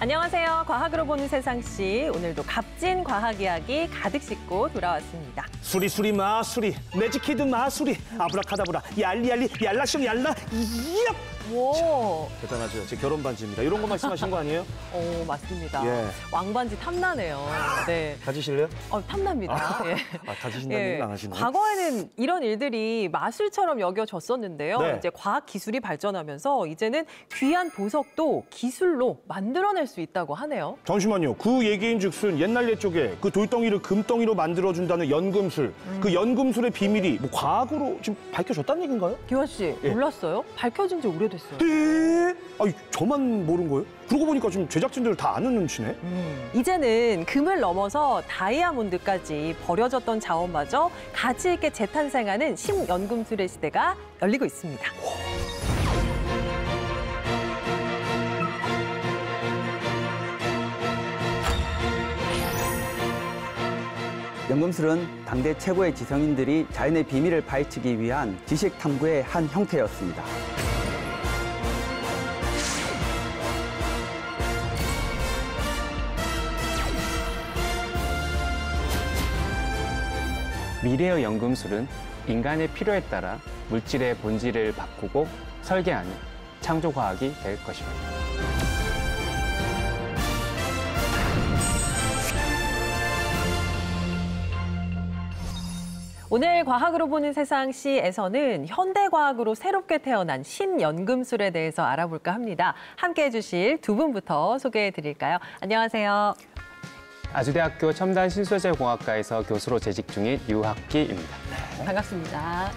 안녕하세요. 과학으로 보는 세상씨. 오늘도 값진 과학 이야기 가득 싣고 돌아왔습니다. 수리 마수리 매직키드 마수리 아브라카다브라 얄리얄리 얄라숑 얄라 이압. 오, 대단하죠. 제 결혼 반지입니다. 이런 거 말씀하신 거 아니에요? 오 맞습니다. 예. 왕반지 탐나네요. 네. 가지실래요? 탐납니다. 예. 가지신다는 얘기는 안 하시네요. 과거에는 이런 일들이 마술처럼 여겨졌었는데요. 네. 이제 과학 기술이 발전하면서 이제는 귀한 보석도 기술로 만들어낼 수 있다고 하네요. 잠시만요. 그 얘기인즉슨 옛날 옛적에 그 돌덩이를 금덩이로 만들어준다는 연금술, 그 연금술의 비밀이 뭐 과학으로 지금 밝혀졌다는 얘기인가요? 기환 씨, 예. 몰랐어요? 밝혀진 지 오래됐어요. 네? 아니, 저만 모른 거예요? 그러고 보니까 지금 제작진들 다 아는 눈치네. 이제는 금을 넘어서 다이아몬드까지 버려졌던 자원마저 가치 있게 재탄생하는 신연금술의 시대가 열리고 있습니다. 연금술은 당대 최고의 지성인들이 자연의 비밀을 파헤치기 위한 지식 탐구의 한 형태였습니다. 미래의 연금술은 인간의 필요에 따라 물질의 본질을 바꾸고 설계하는 창조과학이 될 것입니다. 오늘 과학으로 보는 세상시에서는 현대과학으로 새롭게 태어난 신연금술에 대해서 알아볼까 합니다. 함께해 주실 두 분부터 소개해 드릴까요? 안녕하세요. 아주대학교 첨단 신소재공학과에서 교수로 재직 중인 유학기입니다. 반갑습니다.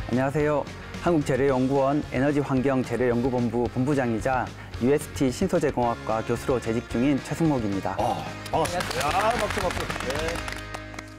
안녕하세요. 한국재료연구원 에너지환경재료연구본부 본부장이자 UST 신소재공학과 교수로 재직 중인 최승목입니다. 반갑습니다. 박수.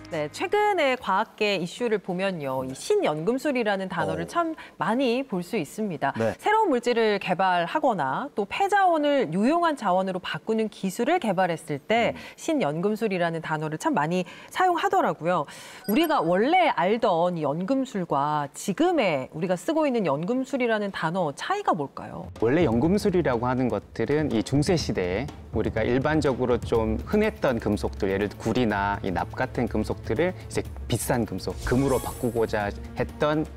네, 최근에 과학계 이슈를 보면요, 이 신연금술이라는 단어를 참 많이 볼 수 있습니다. 네. 새로운 물질을 개발하거나 또 폐자원을 유용한 자원으로 바꾸는 기술을 개발했을 때 신연금술이라는 단어를 참 많이 사용하더라고요. 우리가 원래 알던 이 연금술과 지금의 우리가 쓰고 있는 연금술이라는 단어 차이가 뭘까요? 원래 연금술이라고 하는 것들은 이 중세 시대에 우리가 일반적으로 좀 흔했던 금속들, 예를 들어 구리나 이 납 같은 금속들을 이제 비싼 금속, 금으로 바꾸고자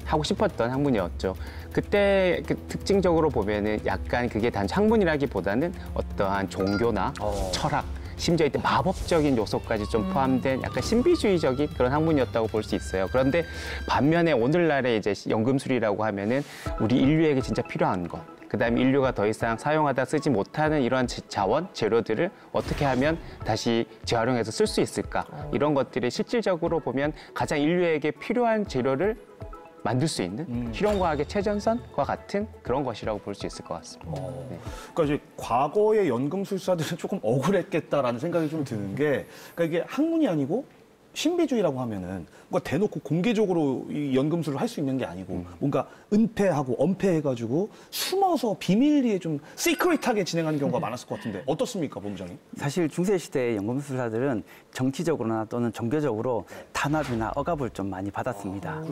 하고 싶었던 학문이었죠. 그때 그 특징적으로 보면은 약간 그게 단 학문이라기보다는 어떠한 종교나 철학, 심지어 이때 마법적인 요소까지 좀 포함된 약간 신비주의적인 그런 학문이었다고 볼 수 있어요. 그런데 반면에 오늘날의 이제 연금술이라고 하면은 우리 인류에게 진짜 필요한 것, 그다음에 인류가 더 이상 사용하다 쓰지 못하는 이러한 자원, 재료들을 어떻게 하면 다시 재활용해서 쓸 수 있을까? 이런 것들이 실질적으로 보면 가장 인류에게 필요한 재료를 만들 수 있는 실용과학의 최전선과 같은 그런 것이라고 볼 수 있을 것 같습니다. 네. 그러니까 이제 과거의 연금술사들은 조금 억울했겠다라는 생각이 좀 드는 게, 그러니까 이게 학문이 아니고 신비주의라고 하면은 뭔가 대놓고 공개적으로 이 연금술을 할 수 있는 게 아니고 뭔가 은폐하고 엄폐해가지고 숨어서 비밀리에 좀 시크릿하게 진행하는 경우가 많았을 것 같은데 어떻습니까, 본부장님? 사실 중세시대의 연금술사들은 정치적으로나 또는 종교적으로 탄압이나 억압을 좀 많이 받았습니다.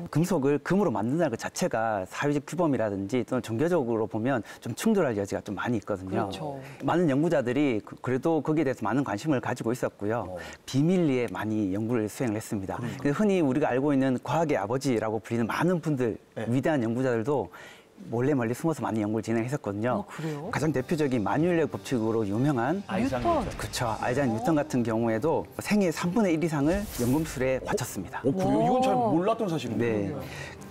금속을 금으로 만든다는 것 자체가 사회적 규범이라든지 또는 종교적으로 보면 좀 충돌할 여지가 좀 많이 있거든요. 그렇죠. 많은 연구자들이 그래도 거기에 대해서 많은 관심을 가지고 있었고요. 비밀리에 많이 연구를 수행을 했습니다. 흔히 우리가 알고 있는 과학의 아버지라고 불리는 많은 분들, 위대한 연구자들도 몰래 멀리 숨어서 많은 연구를 진행했었거든요. 그래요? 가장 대표적인 만유인력 법칙으로 유명한 뉴턴. 그렇죠. 아이작 뉴턴 같은 경우에도 생애 3분의 1 이상을 연금술에 바쳤습니다. 그래요? 이건 잘 몰랐던 사실인데. 네.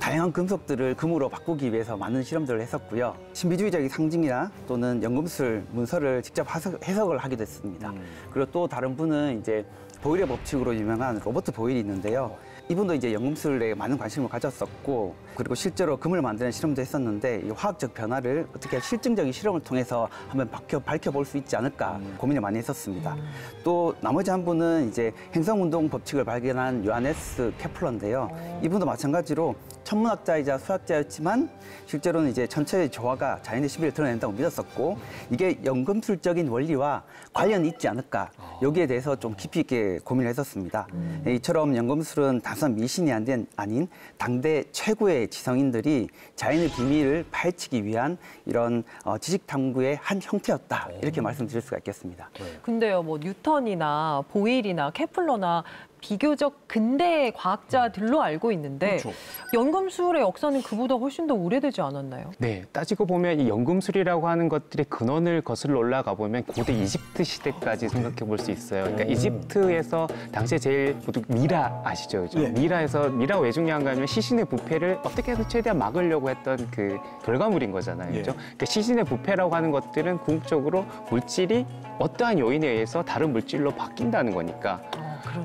다양한 금속들을 금으로 바꾸기 위해서 많은 실험들을 했었고요. 신비주의적인 상징이나 또는 연금술 문서를 직접 해석을 하기도 했습니다. 그리고 또 다른 분은 이제 보일의 법칙으로 유명한 로버트 보일이 있는데요. 이분도 이제 연금술에 많은 관심을 가졌었고, 그리고 실제로 금을 만드는 실험도 했었는데 이 화학적 변화를 어떻게 실증적인 실험을 통해서 한번 밝혀볼 수 있지 않을까 고민을 많이 했었습니다. 또 나머지 한 분은 이제 행성운동 법칙을 발견한 요하네스 케플러인데요. 이분도 마찬가지로 천문학자이자 수학자였지만 실제로는 이제 전체의 조화가 자연의 신비를 드러낸다고 믿었었고 이게 연금술적인 원리와 관련이 있지 않을까 여기에 대해서 좀 깊이 있게 고민을 했었습니다. 이처럼 연금술은 단순한 미신이 아닌 당대 최고의 지성인들이 자연의 비밀을 파헤치기 위한 이런 지식 탐구의 한 형태였다 이렇게 말씀드릴 수가 있겠습니다. 근데요, 뭐 뉴턴이나 보일이나 케플러나 비교적 근대 과학자들로 알고 있는데 그렇죠. 연금술의 역사는 그보다 훨씬 더 오래되지 않았나요? 네, 따지고 보면 이 연금술이라고 하는 것들의 근원을 거슬러 올라가 보면 고대 이집트 시대까지 생각해 볼 수 있어요. 그러니까 이집트에서 당시에 제일 미라 아시죠? 네. 미라가 왜 중요한가 하면 시신의 부패를 어떻게든 최대한 막으려고 했던 그 결과물인 거잖아요. 그렇죠? 그러니까 시신의 부패라고 하는 것들은 궁극적으로 물질이 어떠한 요인에 의해서 다른 물질로 바뀐다는 거니까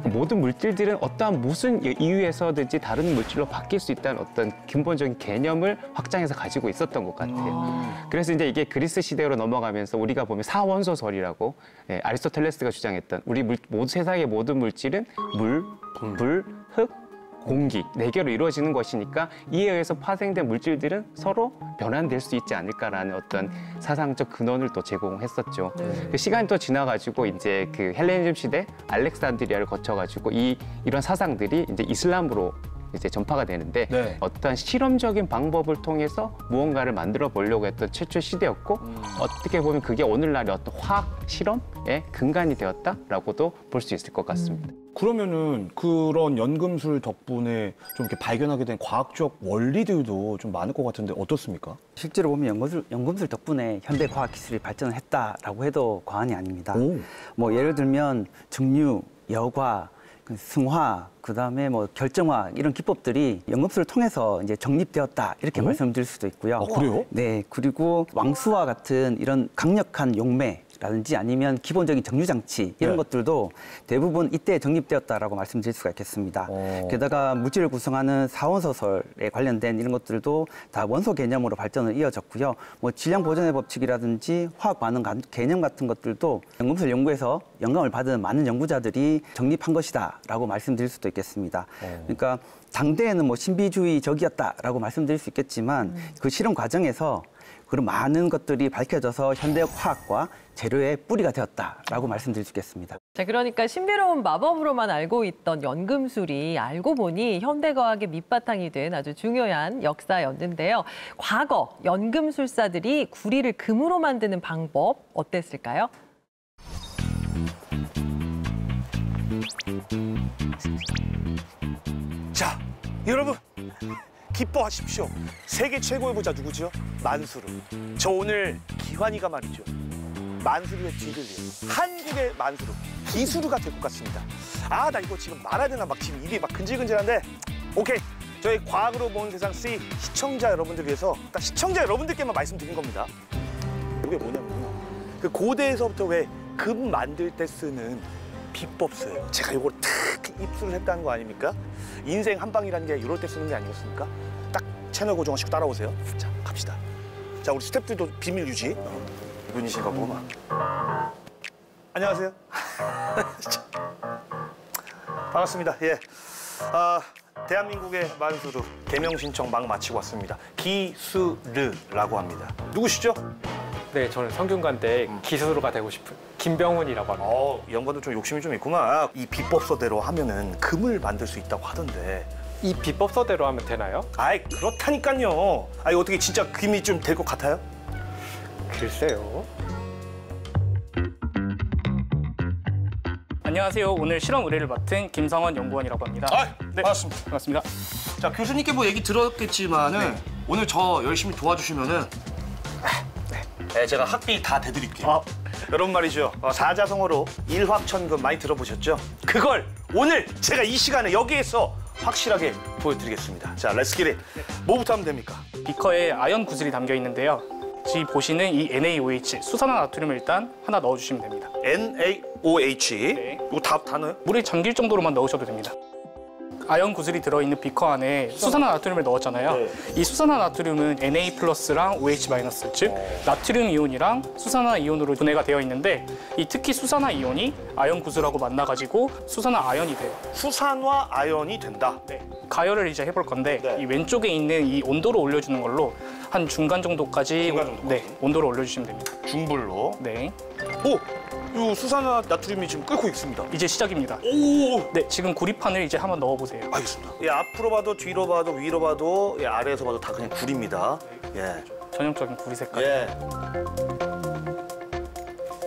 모든 물질들은 어떠한 무슨 이유에서든지 다른 물질로 바뀔 수 있다는 어떤 근본적인 개념을 확장해서 가지고 있었던 것 같아요. 그래서 이제 이게 그리스 시대로 넘어가면서 우리가 보면 사원소설이라고 아리스토텔레스가 주장했던 모두 세상의 모든 물질은 물, 불, 흙, 공기, 4개로 이루어지는 것이니까 이에 의해서 파생된 물질들은 서로 변환될 수 있지 않을까라는 어떤 사상적 근원을 또 제공했었죠. 그 시간이 또 지나가지고 이제 그 헬레니즘 시대 알렉산드리아를 거쳐가지고 이런 사상들이 이제 이슬람으로 이제 전파가 되는데 어떠한 실험적인 방법을 통해서 무언가를 만들어 보려고 했던 최초 시대였고 어떻게 보면 그게 오늘날의 어떤 화학 실험의 근간이 되었다라고도 볼 수 있을 것 같습니다. 그러면은 그런 연금술 덕분에 좀 이렇게 발견하게 된 과학적 원리들도 좀 많을 것 같은데 어떻습니까? 실제로 보면 연금술 덕분에 현대 과학 기술이 발전을 했다라고 해도 과언이 아닙니다. 뭐 예를 들면 증류, 여과, 승화, 그다음에 뭐 결정화 이런 기법들이 연금술을 통해서 이제 정립되었다 이렇게 말씀드릴 수도 있고요. 그래요? 네, 그리고 왕수와 같은 이런 강력한 용매 라든지 아니면 기본적인 정류장치 이런 것들도 대부분 이때 정립되었다라고 말씀드릴 수가 있겠습니다. 게다가 물질을 구성하는 사원소설에 관련된 이런 것들도 다 원소 개념으로 발전을 이어졌고요. 뭐 질량 보존의 법칙이라든지 화학 반응 개념 같은 것들도 연금술 연구에서 영감을 받은 많은 연구자들이 정립한 것이다라고 말씀드릴 수도 있겠습니다. 그러니까 당대에는 뭐 신비주의적이었다라고 말씀드릴 수 있겠지만 그 실험 과정에서 그런 많은 것들이 밝혀져서 현대 화학과 재료의 뿌리가 되었다라고 말씀드릴 수 있겠습니다. 자, 그러니까 신비로운 마법으로만 알고 있던 연금술이 알고 보니 현대과학의 밑바탕이 된 아주 중요한 역사였는데요. 과거 연금술사들이 구리를 금으로 만드는 방법 어땠을까요? 자, 여러분 기뻐하십시오. 세계 최고의 부자 누구죠? 만수르. 저 오늘 기환이가 말이죠. 만수르의 뒤들리요. 한국의 만수르. 기수르가 될 것 같습니다. 아, 나 이거 지금 말해야 되나 막 지금 입이 막 근질근질한데 오케이. 저희 과학으로 본 세상 C 시청자 여러분들 위해서 딱 시청자 여러분들께만 말씀드린 겁니다. 이게 뭐냐면요. 그 고대에서부터 왜 금 만들 때 쓰는 비법서예요. 제가 이걸 탁 입수를 했다는 거 아닙니까? 인생 한 방이라는 게 이럴 때 쓰는 게 아니었습니까? 딱 채널 고정하시고 따라오세요. 자, 갑시다. 자, 우리 스태프들도 비밀 유지. 이분이신가 보구만. 안녕하세요. 반갑습니다. 예. 대한민국의 만수르 개명 신청 막 마치고 왔습니다. 기수르라고 합니다. 누구시죠? 네, 저는 성균관대 기수로가 되고 싶은 김병훈이라고 합니다. 연관도 좀 욕심이 좀 있구나. 이 비법서대로 하면은 금을 만들 수 있다고 하던데. 이 비법서대로 하면 되나요? 아이, 그렇다니까요. 아이, 어떻게 진짜 금이 좀 될 것 같아요? 글쎄요. 안녕하세요. 오늘 실험 의뢰를 맡은 김성원 연구원이라고 합니다. 네. 반갑습니다. 반갑습니다. 자, 교수님께 뭐 얘기 들었겠지만은 오늘 저 열심히 도와주시면은 네, 제가 학비 다 대드릴게요. 여러분 말이죠. 사자성어로 일확천금 많이 들어보셨죠? 그걸 오늘 제가 이 시간에 여기에서 확실하게 보여드리겠습니다. 자, 렛츠 기릿. 뭐부터 하면 됩니까? 비커에 아연 구슬이 담겨 있는데요. 지금 보시는 이 NaOH, 수산화 나트륨을 일단 하나 넣어주시면 됩니다. NaOH. 네. 이거 다 넣어요? 물에 잠길 정도로만 넣으셔도 됩니다. 아연 구슬이 들어있는 비커 안에 수산화 나트륨을 넣었잖아요. 네. 이 수산화 나트륨은 Na+랑 OH-, 즉 나트륨 이온이랑 수산화 이온으로 분해가 되어 있는데 이 특히 수산화 이온이 아연 구슬하고 만나가지고 수산화 아연이 돼요. 수산화 아연이 된다. 네. 가열을 이제 해볼 건데 네. 이 왼쪽에 있는 이 온도를 올려주는 걸로 한 중간 정도까지 네, 온도를 올려주시면 됩니다. 중불로. 네. 오! 이 수산화 나트륨이 지금 끓고 있습니다. 이제 시작입니다. 오! 네, 지금 구리판을 이제 한번 넣어보세요. 알겠습니다. 예, 앞으로 봐도 뒤로 봐도 위로 봐도 예, 아래에서 봐도 다 그냥 굴입니다. 예. 전형적인 구리 색깔. 예.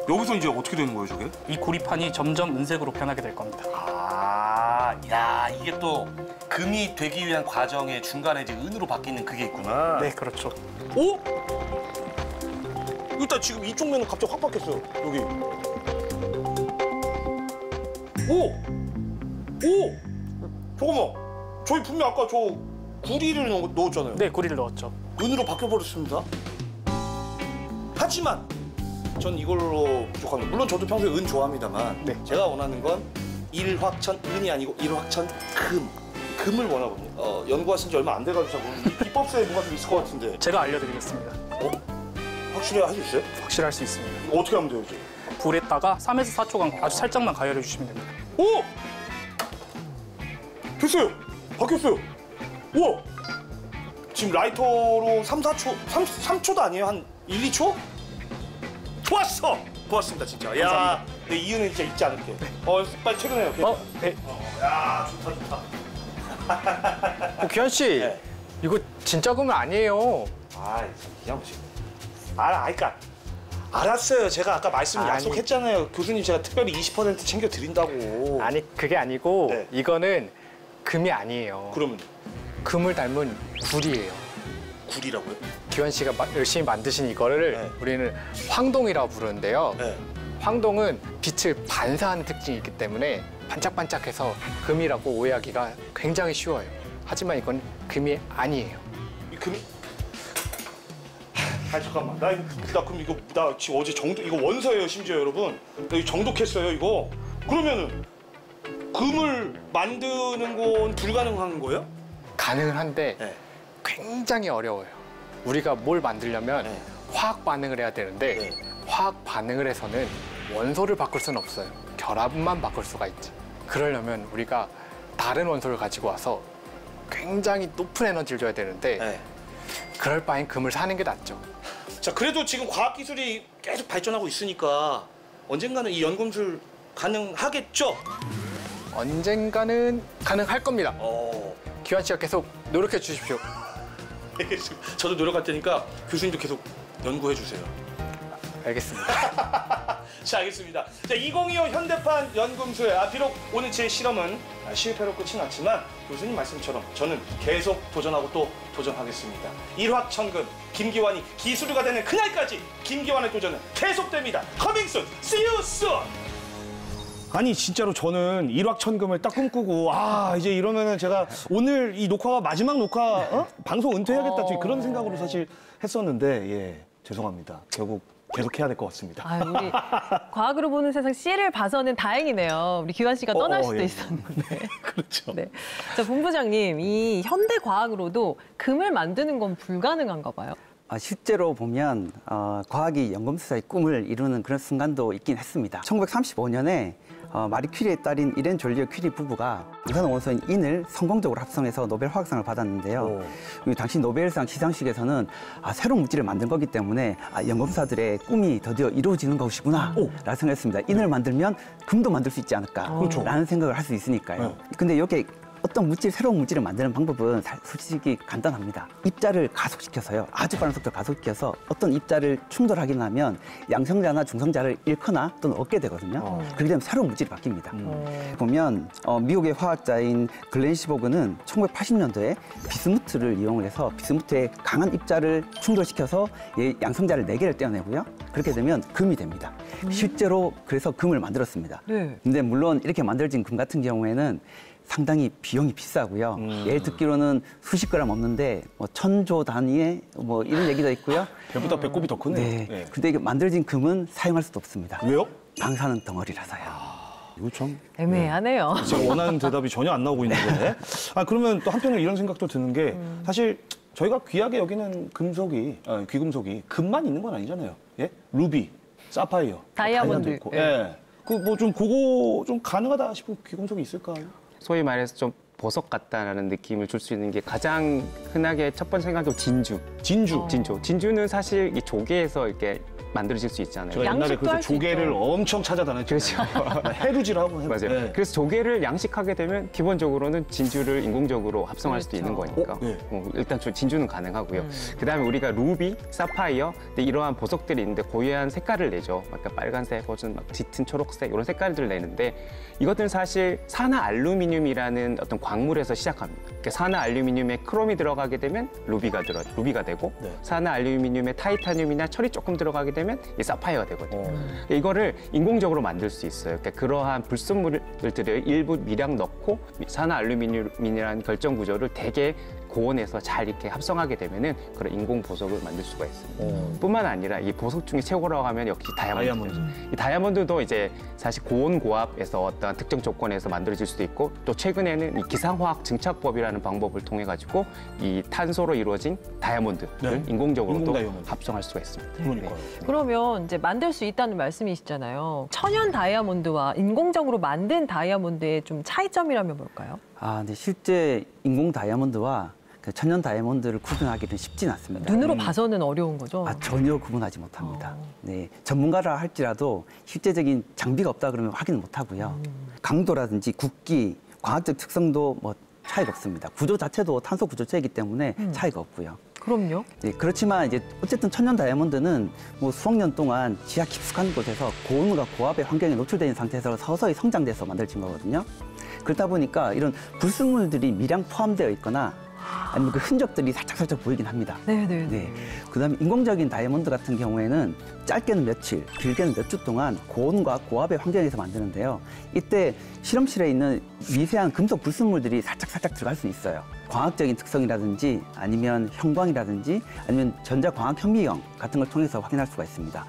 여기서 이제 어떻게 되는 거예요, 저게? 이 구리판이 점점 은색으로 변하게 될 겁니다. 아, 야, 이게 또 금이 되기 위한 과정의 중간에 이제 은으로 바뀌는 그게 있구나. 네, 그렇죠. 오? 일단 지금 이쪽 면은 갑자기 확 바뀌었어요. 여기. 오! 오! 잠깐만. 저희 분명 아까 저 구리를 넣었잖아요. 네, 구리를 넣었죠. 은으로 바뀌어버렸습니다. 하지만 전 이걸로 부족합니다. 물론 저도 평소에 은 좋아합니다만 네. 제가 원하는 건 일확천 은이 아니고 일확천 금. 금을 원하거든요. 연구하신 지 얼마 안 돼가지고 이 비법서에 뭔가 좀 있을 것 같은데. 제가 알려드리겠습니다. 확실히 할 수 있어요? 확실할 수 있습니다. 이거 어떻게 하면 돼요, 이제? 불에다가 3에서 4초간 아주 살짝만 가열해 주시면 됩니다. 오! 됐어요! 바뀌었어요! 우와! 지금 라이터로 3초도 아니에요? 한 1, 2초? 좋았어! 고맙습니다, 진짜. 야, 감사합니다. 내 이유는 진짜 잊지 않을게. 빨리 퇴근해요. 네. 야, 좋다, 좋다. 규현 씨, 네. 이거 진짜 금은 아니에요. 아, 그냥 지금. 그러니까 알았어요. 제가 아까 말씀 아니. 약속했잖아요. 교수님 제가 특별히 20% 챙겨 드린다고. 아니 그게 아니고 네. 이거는 금이 아니에요. 그러면 금을 닮은 굴이에요. 굴이라고요? 규현 씨가 열심히 만드신 이거를 네. 우리는 황동이라고 부르는데요. 네. 황동은 빛을 반사하는 특징이 있기 때문에 반짝반짝해서 금이라고 오해하기가 굉장히 쉬워요. 하지만 이건 금이 아니에요. 이 금이? 잠깐만. 나 그럼 이거 나 지금 어제 이거 원서예요, 심지어 여러분. 나 이거 정독했어요, 이거. 그러면은 금을 만드는 건 불가능한 거예요? 가능은 한데 네. 굉장히 어려워요. 우리가 뭘 만들려면 네. 화학 반응을 해야 되는데 네. 화학 반응을 해서는 원소를 바꿀 수는 없어요. 결합만 바꿀 수가 있지. 그러려면 우리가 다른 원소를 가지고 와서 굉장히 높은 에너지를 줘야 되는데 네. 그럴 바엔 금을 사는 게 낫죠. 자, 그래도 지금 과학 기술이 계속 발전하고 있으니까 언젠가는 이 연금술 가능하겠죠? 언젠가는 가능할 겁니다. 기환 씨가 계속 노력해 주십시오. 저도 노력할 테니까 교수님도 계속 연구해 주세요. 알겠습니다. 자, 알겠습니다. 자, 2025 현대판 연금술. 비록 오늘 제 실험은 실패로 끝이 났지만 교수님 말씀처럼 저는 계속 도전하고 또 도전하겠습니다. 일확천금 김기환이 기술가 되는 그날까지 김기환의 도전은 계속됩니다. Coming soon. See you soon. 아니 진짜로 저는 일확천금을 딱 꿈꾸고 이제 이러면은 제가 오늘 이 녹화가 마지막 녹화 방송 은퇴해야겠다 그런 생각으로 사실 했었는데 예 죄송합니다. 결국 계속해야 될 것 같습니다. 우리 과학으로 보는 세상 C를 봐서는 다행이네요. 우리 규환 씨가 떠날 수도 예. 있었는데. 그렇죠. 네. 자, 본부장님, 이 현대 과학으로도 금을 만드는 건 불가능한가 봐요. 실제로 보면 과학이 연금술사의 꿈을 이루는 그런 순간도 있긴 했습니다. 1935년에 마리 퀴리의 딸인 이렌 졸리오 퀴리 부부가 방사능 원소인 인을 성공적으로 합성해서 노벨 화학상을 받았는데요. 당시 노벨상 시상식에서는 새로운 물질을 만든 거기 때문에 연금사들의 꿈이 드디어 이루어지는 것이구나 라는 생각했습니다. 인을 만들면 금도 만들 수 있지 않을까 라는 생각을 할 수 있으니까요. 근데 여기에 어떤 새로운 물질을 만드는 방법은 솔직히 간단합니다. 입자를 가속시켜서요. 아주 빠른 속도로 가속시켜서 어떤 입자를 충돌하게 하면 양성자나 중성자를 잃거나 또는 얻게 되거든요. 그렇게 되면 새로운 물질이 바뀝니다. 보면 미국의 화학자인 글렌 시보그는 1980년도에 비스무트를 이용을 해서 비스무트에 강한 입자를 충돌시켜서 양성자를 4개를 떼어내고요. 그렇게 되면 금이 됩니다. 실제로 그래서 금을 만들었습니다. 네. 근데 물론 이렇게 만들어진 금 같은 경우에는 상당히 비용이 비싸고요. 예를 듣기로는 수십 그램 없는데 1000조 단위의 이런 얘기도 있고요. 배보다 배꼽이 더 크네요. 네. 근데 이게 만들어진 금은 사용할 수도 없습니다. 왜요? 방사능 덩어리라서요. 이거 참 애매하네요. 제가 원하는 대답이 전혀 안 나오고 있는데. 그러면 또 한편으로 이런 생각도 드는 게 사실 저희가 귀하게 여기는 귀금속이 금만 있는 건 아니잖아요. 예? 루비, 사파이어, 다이아몬드. 있고. 예. 그 뭐 좀 그거 좀 가능하다 싶은 귀금속이 있을까요? 소위 말해서 좀 보석 같다라는 느낌을 줄 수 있는 게 가장 흔하게 첫 번째 생각하면 진주는 사실 이 조개에서 이렇게 만들어질 수 있잖아요. 제가 옛날에 양식도 그래서 할수 조개를 있죠. 엄청 찾아다녔죠. 그렇죠. 해루질하고 맞아요. 네. 그래서 조개를 양식하게 되면 기본적으로는 진주를 인공적으로 합성할 수도 있는 그렇죠. 거니까 네. 일단 진주는 가능하고요. 그다음에 우리가 루비, 사파이어 이러한 보석들이 있는데 고유한 색깔을 내죠. 약간 빨간색, 혹은 막 짙은 초록색 이런 색깔들을 내는데 이것들은 사실 산화 알루미늄이라는 어떤 광물에서 시작합니다. 그러니까 산화 알루미늄에 크롬이 들어가게 되면 루비가 되고 네. 산화 알루미늄에 타이타늄이나 철이 조금 들어가게 되면 이 사파이어가 되거든요. 이거를 인공적으로 만들 수 있어요. 그러니까 그러한 불순물들을 일부 미량 넣고 산화 알루미늄이라는 결정 구조를 되게 고온에서 잘 이렇게 합성하게 되면은 그런 인공 보석을 만들 수가 있습니다. 뿐만 아니라 이 보석 중에 최고라고 하면 역시 다이아몬드. 이 다이아몬드도 이제 사실 고온 고압에서 어떤 특정 조건에서 만들어질 수도 있고 또 최근에는 이 기상화학 증착법이라는 방법을 통해 가지고 이 탄소로 이루어진 다이아몬드를 네. 인공적으로도 인공 다이아몬드. 합성할 수가 있습니다. 그러니까요. 그러면 이제 만들 수 있다는 말씀이시잖아요. 천연 다이아몬드와 인공적으로 만든 다이아몬드의 좀 차이점이라면 뭘까요? 근데 실제 인공 다이아몬드와 그 천연 다이아몬드를 구분하기는 쉽진 않습니다. 눈으로 봐서는 어려운 거죠? 전혀 구분하지 못합니다. 네, 전문가라 할지라도 실제적인 장비가 없다 그러면 확인을 못 하고요. 강도라든지 굵기, 과학적 특성도 뭐 차이가 없습니다. 구조 자체도 탄소 구조체이기 때문에 차이가 없고요. 그럼요. 네, 그렇지만 이제 어쨌든 천연 다이아몬드는 뭐 수억 년 동안 지하 깊숙한 곳에서 고온과 고압의 환경에 노출된 상태에서 서서히 성장돼서 만들어진 거거든요. 그러다 보니까 이런 불순물들이 미량 포함되어 있거나 아니면 그 흔적들이 살짝 보이긴 합니다. 네네. 네. 그다음에 인공적인 다이아몬드 같은 경우에는 짧게는 며칠, 길게는 몇 주 동안 고온과 고압의 환경에서 만드는데요. 이때 실험실에 있는 미세한 금속 불순물들이 살짝 들어갈 수 있어요. 광학적인 특성이라든지 아니면 형광이라든지 아니면 전자광학 현미경 같은 걸 통해서 확인할 수가 있습니다.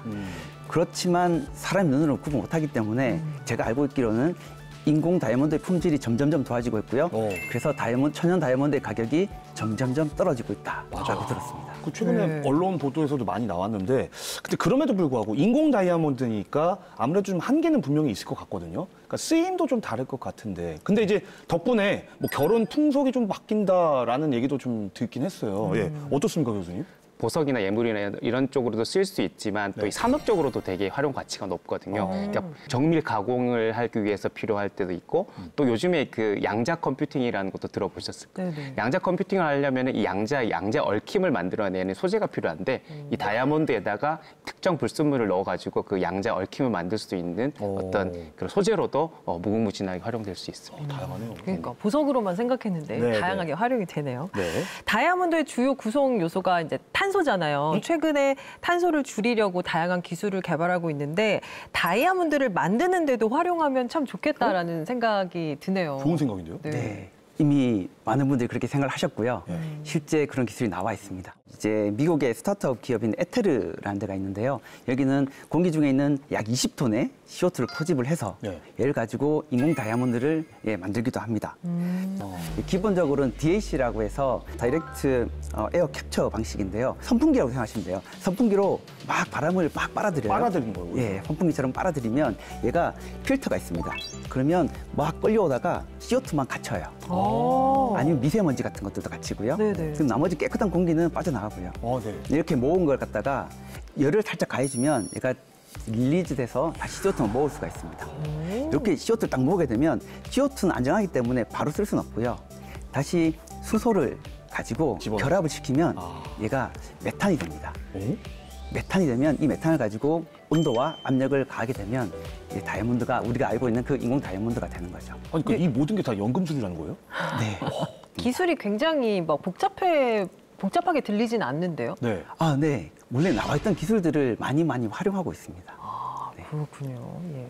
그렇지만 사람 눈으로 구분 못하기 때문에 제가 알고 있기로는 인공 다이아몬드의 품질이 점점 좋아지고 있고요. 그래서 천연 다이아몬드의 가격이 점점 떨어지고 있다라고 들었습니다. 그 최근에 네. 언론 보도에서도 많이 나왔는데 근데 그럼에도 불구하고 인공 다이아몬드니까 아무래도 좀 한계는 분명히 있을 것 같거든요. 그러니까 쓰임도 좀 다를 것 같은데 근데 이제 덕분에 뭐 결혼 풍속이 좀 바뀐다라는 얘기도 좀 듣긴 했어요. 예. 어떻습니까, 교수님? 보석이나 예물이나 이런 쪽으로도 쓸 수 있지만 또 이 산업적으로도 되게 활용 가치가 높거든요. 그러니까 정밀 가공을 하기 위해서 필요할 때도 있고 또 요즘에 그 양자 컴퓨팅이라는 것도 들어보셨을 거예요. 네네. 양자 컴퓨팅을 하려면 이 양자 얽힘을 만들어내는 소재가 필요한데 이 다이아몬드에다가 특정 불순물을 넣어가지고 그 양자 얽힘을 만들 수 있는 어떤 그런 소재로도 무궁무진하게 활용될 수 있습니다. 다양하네요. 그러니까 보석으로만 생각했는데 네, 다양하게 활용이 되네요. 네. 다이아몬드의 주요 구성 요소가 이제 탄소잖아요. 최근에 탄소를 줄이려고 다양한 기술을 개발하고 있는데 다이아몬드를 만드는데도 활용하면 참 좋겠다라는 생각이 드네요. 좋은 생각인데요? 네. 이미 많은 분들이 그렇게 생각을 하셨고요. 실제 그런 기술이 나와 있습니다. 이제 미국의 스타트업 기업인 에테르라는 데가 있는데요. 여기는 공기 중에 있는 약 20톤의 CO2를 포집을 해서 얘를 가지고 인공 다이아몬드를 만들기도 합니다. 기본적으로는 DAC라고 해서 다이렉트 에어 캡처 방식인데요. 선풍기라고 생각하시면 돼요. 선풍기로 막 바람을 막 빨아들여요. 빨아들이는 거고요. 예, 선풍기처럼 빨아들이면 얘가 필터가 있습니다. 그러면 막 끌려오다가 CO2만 갇혀요. 아니면 미세먼지 같은 것들도 갇히고요. 네네. 그럼 나머지 깨끗한 공기는 빠져나가고요. 네. 이렇게 모은 걸 갖다가 열을 살짝 가해주면 얘가 릴리즈돼서 다시 CO2를 모을 수가 있습니다. 이렇게 CO2를 딱 모으게 되면 CO2는 안정하기 때문에 바로 쓸 수는 없고요. 다시 수소를 가지고 집어넣어. 결합을 시키면 얘가 메탄이 됩니다. 오? 메탄이 되면 이 메탄을 가지고 온도와 압력을 가하게 되면 이 다이아몬드가 우리가 알고 있는 그 인공 다이아몬드가 되는 거죠. 아니, 그러니까 이 모든 게 다 연금술이라는 거예요? 네. 기술이 굉장히 막 복잡하게 들리진 않는데요. 네. 네. 원래 나와 있던 기술들을 많이 활용하고 있습니다. 네. 그렇군요. 예.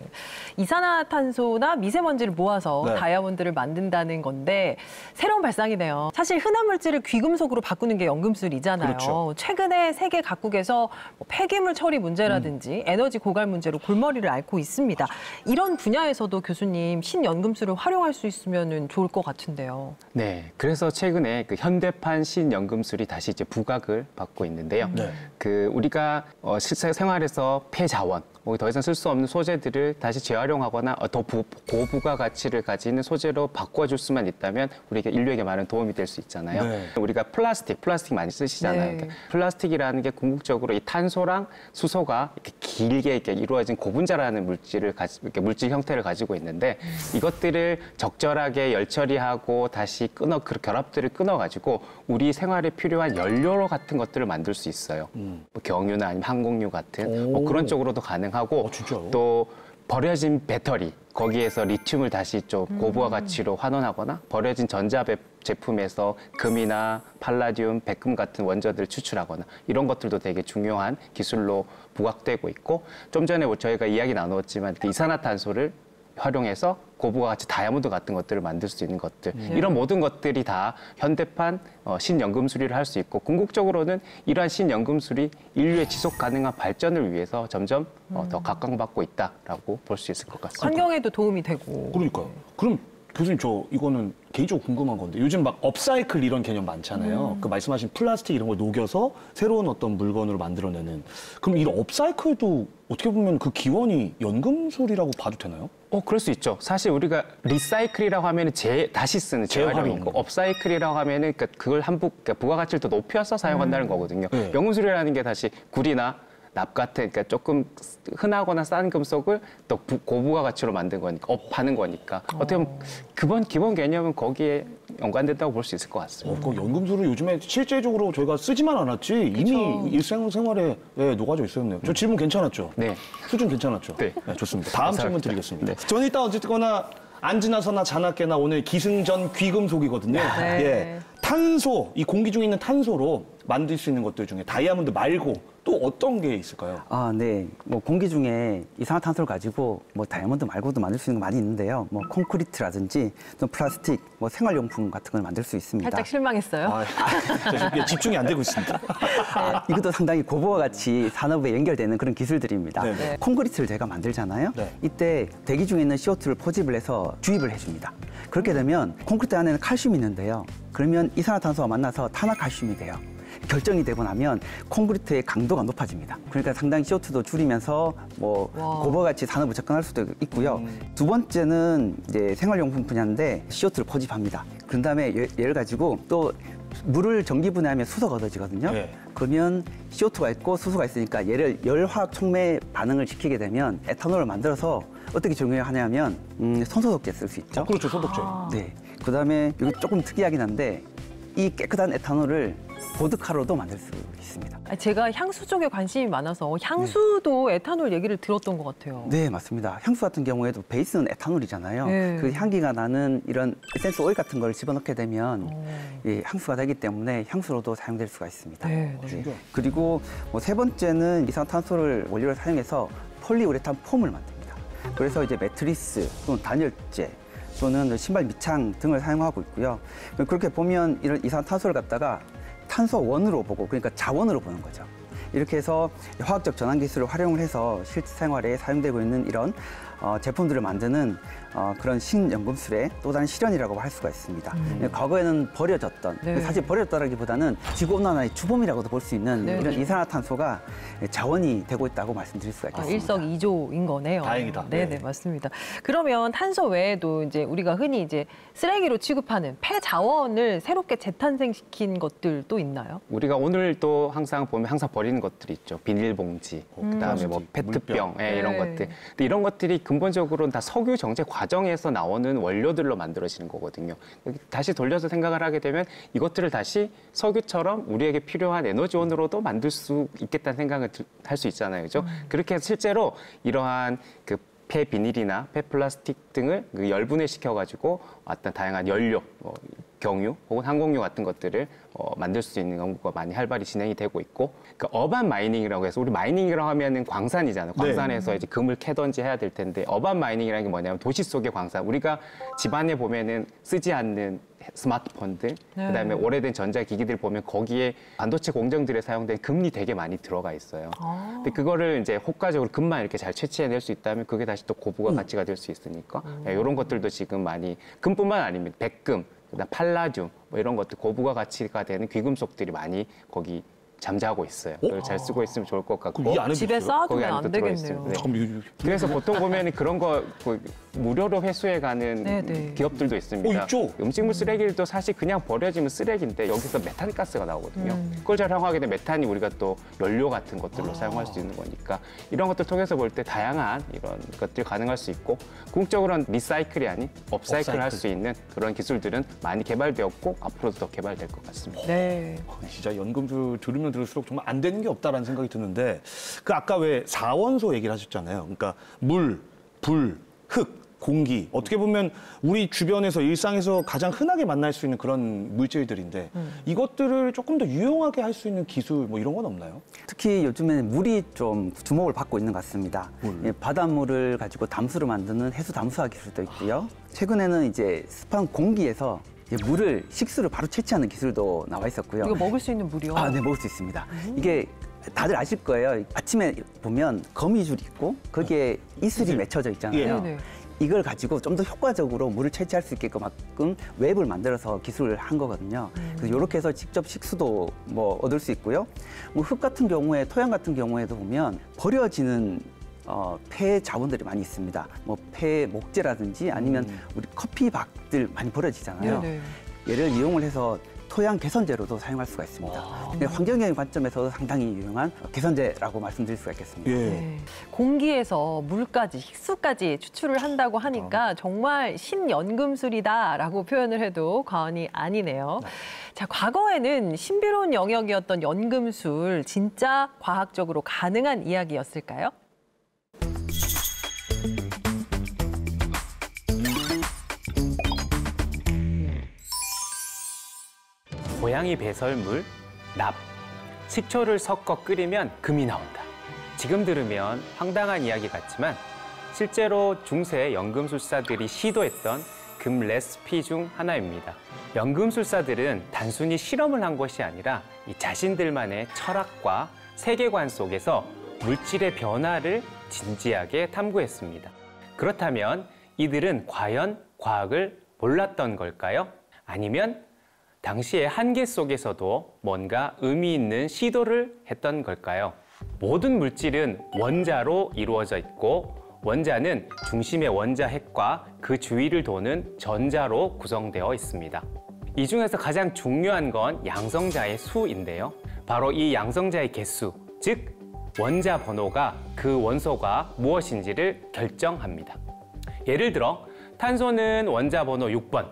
이산화탄소나 미세먼지를 모아서 네. 다이아몬드를 만든다는 건데 새로운 발상이네요. 사실 흔한 물질을 귀금속으로 바꾸는 게 연금술이잖아요. 그렇죠. 최근에 세계 각국에서 뭐 폐기물 처리 문제라든지 에너지 고갈 문제로 골머리를 앓고 있습니다. 이런 분야에서도 교수님 신연금술을 활용할 수 있으면 좋을 것 같은데요. 네, 그래서 최근에 그 현대판 신연금술이 다시 이제 부각을 받고 있는데요. 네. 그 우리가 실제 생활에서 폐자원, 더 이상 쓸 수 없는 소재들을 다시 재활용하거나 더 고부가 가치를 가지는 소재로 바꿔줄 수만 있다면 우리가 인류에게 많은 도움이 될 수 있잖아요. 네. 우리가 플라스틱 많이 쓰시잖아요. 네. 그러니까 플라스틱이라는 게 궁극적으로 이 탄소랑 수소가 이렇게 길게 이렇게 이루어진 고분자라는 물질을 이렇게 물질 형태를 가지고 있는데 이것들을 적절하게 열 처리하고 다시 그 결합들을 끊어가지고 우리 생활에 필요한 연료 같은 것들을 만들 수 있어요. 뭐 경유나 아니면 항공유 같은 뭐 그런 쪽으로도 가능하고 진짜요? 또 버려진 배터리 거기에서 리튬을 다시 좀 고부가 가치로 환원하거나 버려진 전자 제품에서 금이나 팔라디움, 백금 같은 원자들을 추출하거나 이런 것들도 되게 중요한 기술로 부각되고 있고 좀 전에 저희가 이야기 나누었지만 그 이산화탄소를 활용해서 고부가 가치 다이아몬드 같은 것들을 만들 수 있는 것들 이런 모든 것들이 다 현대판 신연금술이를 할 수 있고 궁극적으로는 이러한 신연금술이 인류의 지속 가능한 발전을 위해서 점점 더 각광받고 있다라고 볼 수 있을 것 같습니다. 환경에도 도움이 되고. 그러니까요. 그럼 교수님 저 이거는 개인적으로 궁금한 건데 요즘 막 업사이클 이런 개념 많잖아요. 그 말씀하신 플라스틱 이런 걸 녹여서 새로운 어떤 물건으로 만들어내는 그럼 이런 업사이클도 어떻게 보면 그 기원이 연금술이라고 봐도 되나요? 그럴 수 있죠. 사실 우리가 리사이클이라고 하면은 다시 쓰는 재활용이고 재활용. 업사이클이라고 하면은 그걸 그러니까 부가가치를 더 높여서 사용한다는 거거든요. 네. 연금술이라는 게 다시 구리나 납 같은 그러니까 조금 흔하거나 싼 금속을 더 고부가 가치로 만든 거니까 업하는 거니까 어떻게 보면 기본 개념은 거기에 연관된다고 볼 수 있을 것 같습니다. 그 연금술을 요즘에 실제적으로 저희가 쓰지만 않았지 이미 일상생활에 녹아져 있었네요. 저 질문 괜찮았죠? 네. 수준 괜찮았죠? 네. 좋습니다. 다음 감사합니다. 질문 드리겠습니다. 네. 저는 일단 어쨌거나 안 지나서나 자나깨나 오늘 기승전 귀금속이거든요. 네. 예. 탄소, 이 공기 중에 있는 탄소로 만들 수 있는 것들 중에 다이아몬드 말고 또 어떤 게 있을까요? 네. 뭐 공기 중에 이산화탄소를 가지고 뭐 다이아몬드 말고도 만들 수 있는 거 많이 있는데요. 뭐 콘크리트라든지 또 플라스틱, 뭐 생활용품 같은 걸 만들 수 있습니다. 살짝 실망했어요. 저 지금 집중이 안 되고 있습니다. 이것도 상당히 고부가 가치 산업에 연결되는 그런 기술들입니다. 네, 네. 콘크리트를 제가 만들잖아요. 네. 이때 대기 중에 있는 CO2를 포집을 해서 주입을 해줍니다. 그렇게 되면 콘크리트 안에는 칼슘이 있는데요. 그러면 이산화탄소가 만나서 탄화칼슘이 돼요. 결정이 되고 나면 콘크리트의 강도가 높아집니다. 그러니까 상당히 CO2도 줄이면서 뭐 고부가 가치 산업을 접근할 수도 있고요. 두 번째는 이제 생활용품 분야인데 CO2를 포집합니다. 그 다음에 얘를 가지고 또 물을 전기 분해하면 수소가 얻어지거든요. 네. 그러면 CO2가 있고 수소가 있으니까 얘를 열화학 촉매 반응을 시키게 되면 에탄올을 만들어서 어떻게 적용하냐면 손소독제 쓸 수 있죠. 그렇죠, 소독제. 네. 그다음에 이거 조금 특이하긴 한데 이 깨끗한 에탄올을 보드카로도 만들 수 있습니다. 제가 향수 쪽에 관심이 많아서 향수도 에탄올 얘기를 들었던 것 같아요. 네, 맞습니다. 향수 같은 경우에도 베이스는 에탄올이잖아요. 네. 그 향기가 나는 이런 에센스 오일 같은 걸 집어넣게 되면 향수가 되기 때문에 향수로도 사용될 수가 있습니다. 네, 네. 그리고 뭐 세 번째는 이산화탄소를 원료로 사용해서 폴리우레탄 폼을 만듭니다. 그래서 이제 매트리스 또는 단열재 또는 신발 밑창 등을 사용하고 있고요. 그렇게 보면 이런 이산화탄소를 갖다가 탄소원으로 보고 그러니까 자원으로 보는 거죠. 이렇게 해서 화학적 전환 기술을 활용을 해서 실생활에 사용되고 있는 이런 제품들을 만드는 그런 신연금술의 또 다른 실현이라고 할 수가 있습니다. 과거에는 버려졌던 네. 사실 버려졌다라기보다는 지구온난화의 주범이라고도 볼 수 있는 네. 이런 이산화탄소가 자원이 되고 있다고 말씀드릴 수가 있겠습니다. 일석이조인 거네요. 다행이다. 네, 네. 네, 맞습니다. 그러면 탄소 외에도 이제 우리가 흔히 이제 쓰레기로 취급하는 폐자원을 새롭게 재탄생시킨 것들도 있나요? 우리가 오늘 또 항상 보면 항상 버리는 것들이 있죠. 비닐봉지, 그다음에 뭐 페트병 네. 이런 것들. 근데 이런 것들이 근본적으로는 다 석유 정제 과정에서 나오는 원료들로 만들어지는 거거든요. 다시 돌려서 생각을 하게 되면 이것들을 다시 석유처럼 우리에게 필요한 에너지원으로도 만들 수 있겠다는 생각을 할 수 있잖아요. 그죠? 그렇게 해서 실제로 이러한 그 폐비닐이나 폐플라스틱 등을 열분해 시켜가지고 어떤 다양한 연료, 경유 혹은 항공유 같은 것들을 만들 수 있는 연구가 많이 활발히 진행이 되고 있고, 그 어반 마이닝이라고 해서, 우리 마이닝이라고 하면은 광산이잖아요. 광산에서 이제 금을 캐던지 해야 될 텐데, 어반 마이닝이라는 게 뭐냐면 도시 속의 광산. 우리가 집안에 보면은 쓰지 않는 스마트폰들, 그다음에 오래된 전자기기들 보면 거기에 반도체 공정들에 사용된 금이 되게 많이 들어가 있어요. 근데 그거를 이제 효과적으로 금만 이렇게 잘 채취해낼 수 있다면 그게 다시 또 고부가 가치가 될 수 있으니까 이런 것들도 지금 많이, 금뿐만 아닙니다. 백금, 그다음 팔라듐 뭐 이런 것들 고부가 가치가 되는 귀금속들이 많이 거기 잠자고 있어요. 그걸 잘 쓰고 있으면 좋을 것 같고. 이 안에 집에 있어요? 거기 쌓아두면 안에도 안 되겠네요. 들어있습니다. 그래서 보통 보면 그런 거 무료로 회수해가는 기업들도 있습니다. 있죠. 음식물 쓰레기도 사실 그냥 버려지면 쓰레기인데 여기서 메탄가스가 나오거든요. 그걸 활용하게 되면 메탄이 우리가 또 연료 같은 것들로 사용할 수 있는 거니까 이런 것들 통해서 볼 때 다양한 이런 것들이 가능할 수 있고, 궁극적으로는 리사이클이 아닌 업사이클 할 수 있는 그런 기술들은 많이 개발되었고 앞으로도 더 개발될 것 같습니다. 네. 진짜 연금술 들으면 들을수록 정말 안 되는 게 없다라는 생각이 드는데, 그 아까 왜 4원소 얘기를 하셨잖아요. 그러니까 물, 불, 흙, 공기. 어떻게 보면 우리 주변에서 일상에서 가장 흔하게 만날 수 있는 그런 물질들인데 이것들을 조금 더 유용하게 할 수 있는 기술 뭐 이런 건 없나요? 특히 요즘에는 물이 좀 주목을 받고 있는 것 같습니다. 예, 바닷물을 가지고 담수를 만드는 해수 담수화 기술도 있고요. 최근에는 이제 습한 공기에서 물을, 식수를 바로 채취하는 기술도 나와 있었고요. 이거 먹을 수 있는 물이요? 네, 먹을 수 있습니다. 이게 다들 아실 거예요. 아침에 보면 거미줄이 있고 거기에 이슬이 맺혀져 있잖아요. 네네. 이걸 가지고 좀 더 효과적으로 물을 채취할 수 있게끔 웹을 만들어서 기술을 한 거거든요. 그래서 이렇게 해서 직접 식수도 뭐 얻을 수 있고요. 뭐 흙 같은 경우에, 토양 같은 경우에도 보면 버려지는 폐 자원들이 많이 있습니다. 뭐 폐 목재라든지 아니면 우리 커피박들 많이 버려지잖아요. 네네. 얘를 이용을 해서 토양 개선제로도 사용할 수가 있습니다. 근데 환경적인 관점에서 상당히 유용한 개선제라고 말씀드릴 수가 있겠습니다. 네. 공기에서 물까지, 식수까지 추출을 한다고 하니까 정말 신연금술이다라고 표현을 해도 과언이 아니네요. 자, 과거에는 신비로운 영역이었던 연금술, 진짜 과학적으로 가능한 이야기였을까요? 고양이 배설물, 납, 식초를 섞어 끓이면 금이 나온다. 지금 들으면 황당한 이야기 같지만 실제로 중세 연금술사들이 시도했던 금 레시피 중 하나입니다. 연금술사들은 단순히 실험을 한 것이 아니라 이 자신들만의 철학과 세계관 속에서 물질의 변화를 진지하게 탐구했습니다. 그렇다면 이들은 과연 과학을 몰랐던 걸까요? 아니면 당시의 한계 속에서도 뭔가 의미 있는 시도를 했던 걸까요? 모든 물질은 원자로 이루어져 있고 원자는 중심의 원자 핵과 그 주위를 도는 전자로 구성되어 있습니다. 이 중에서 가장 중요한 건 양성자의 수인데요. 바로 이 양성자의 개수, 즉 원자 번호가 그 원소가 무엇인지를 결정합니다. 예를 들어 탄소는 원자 번호 6번,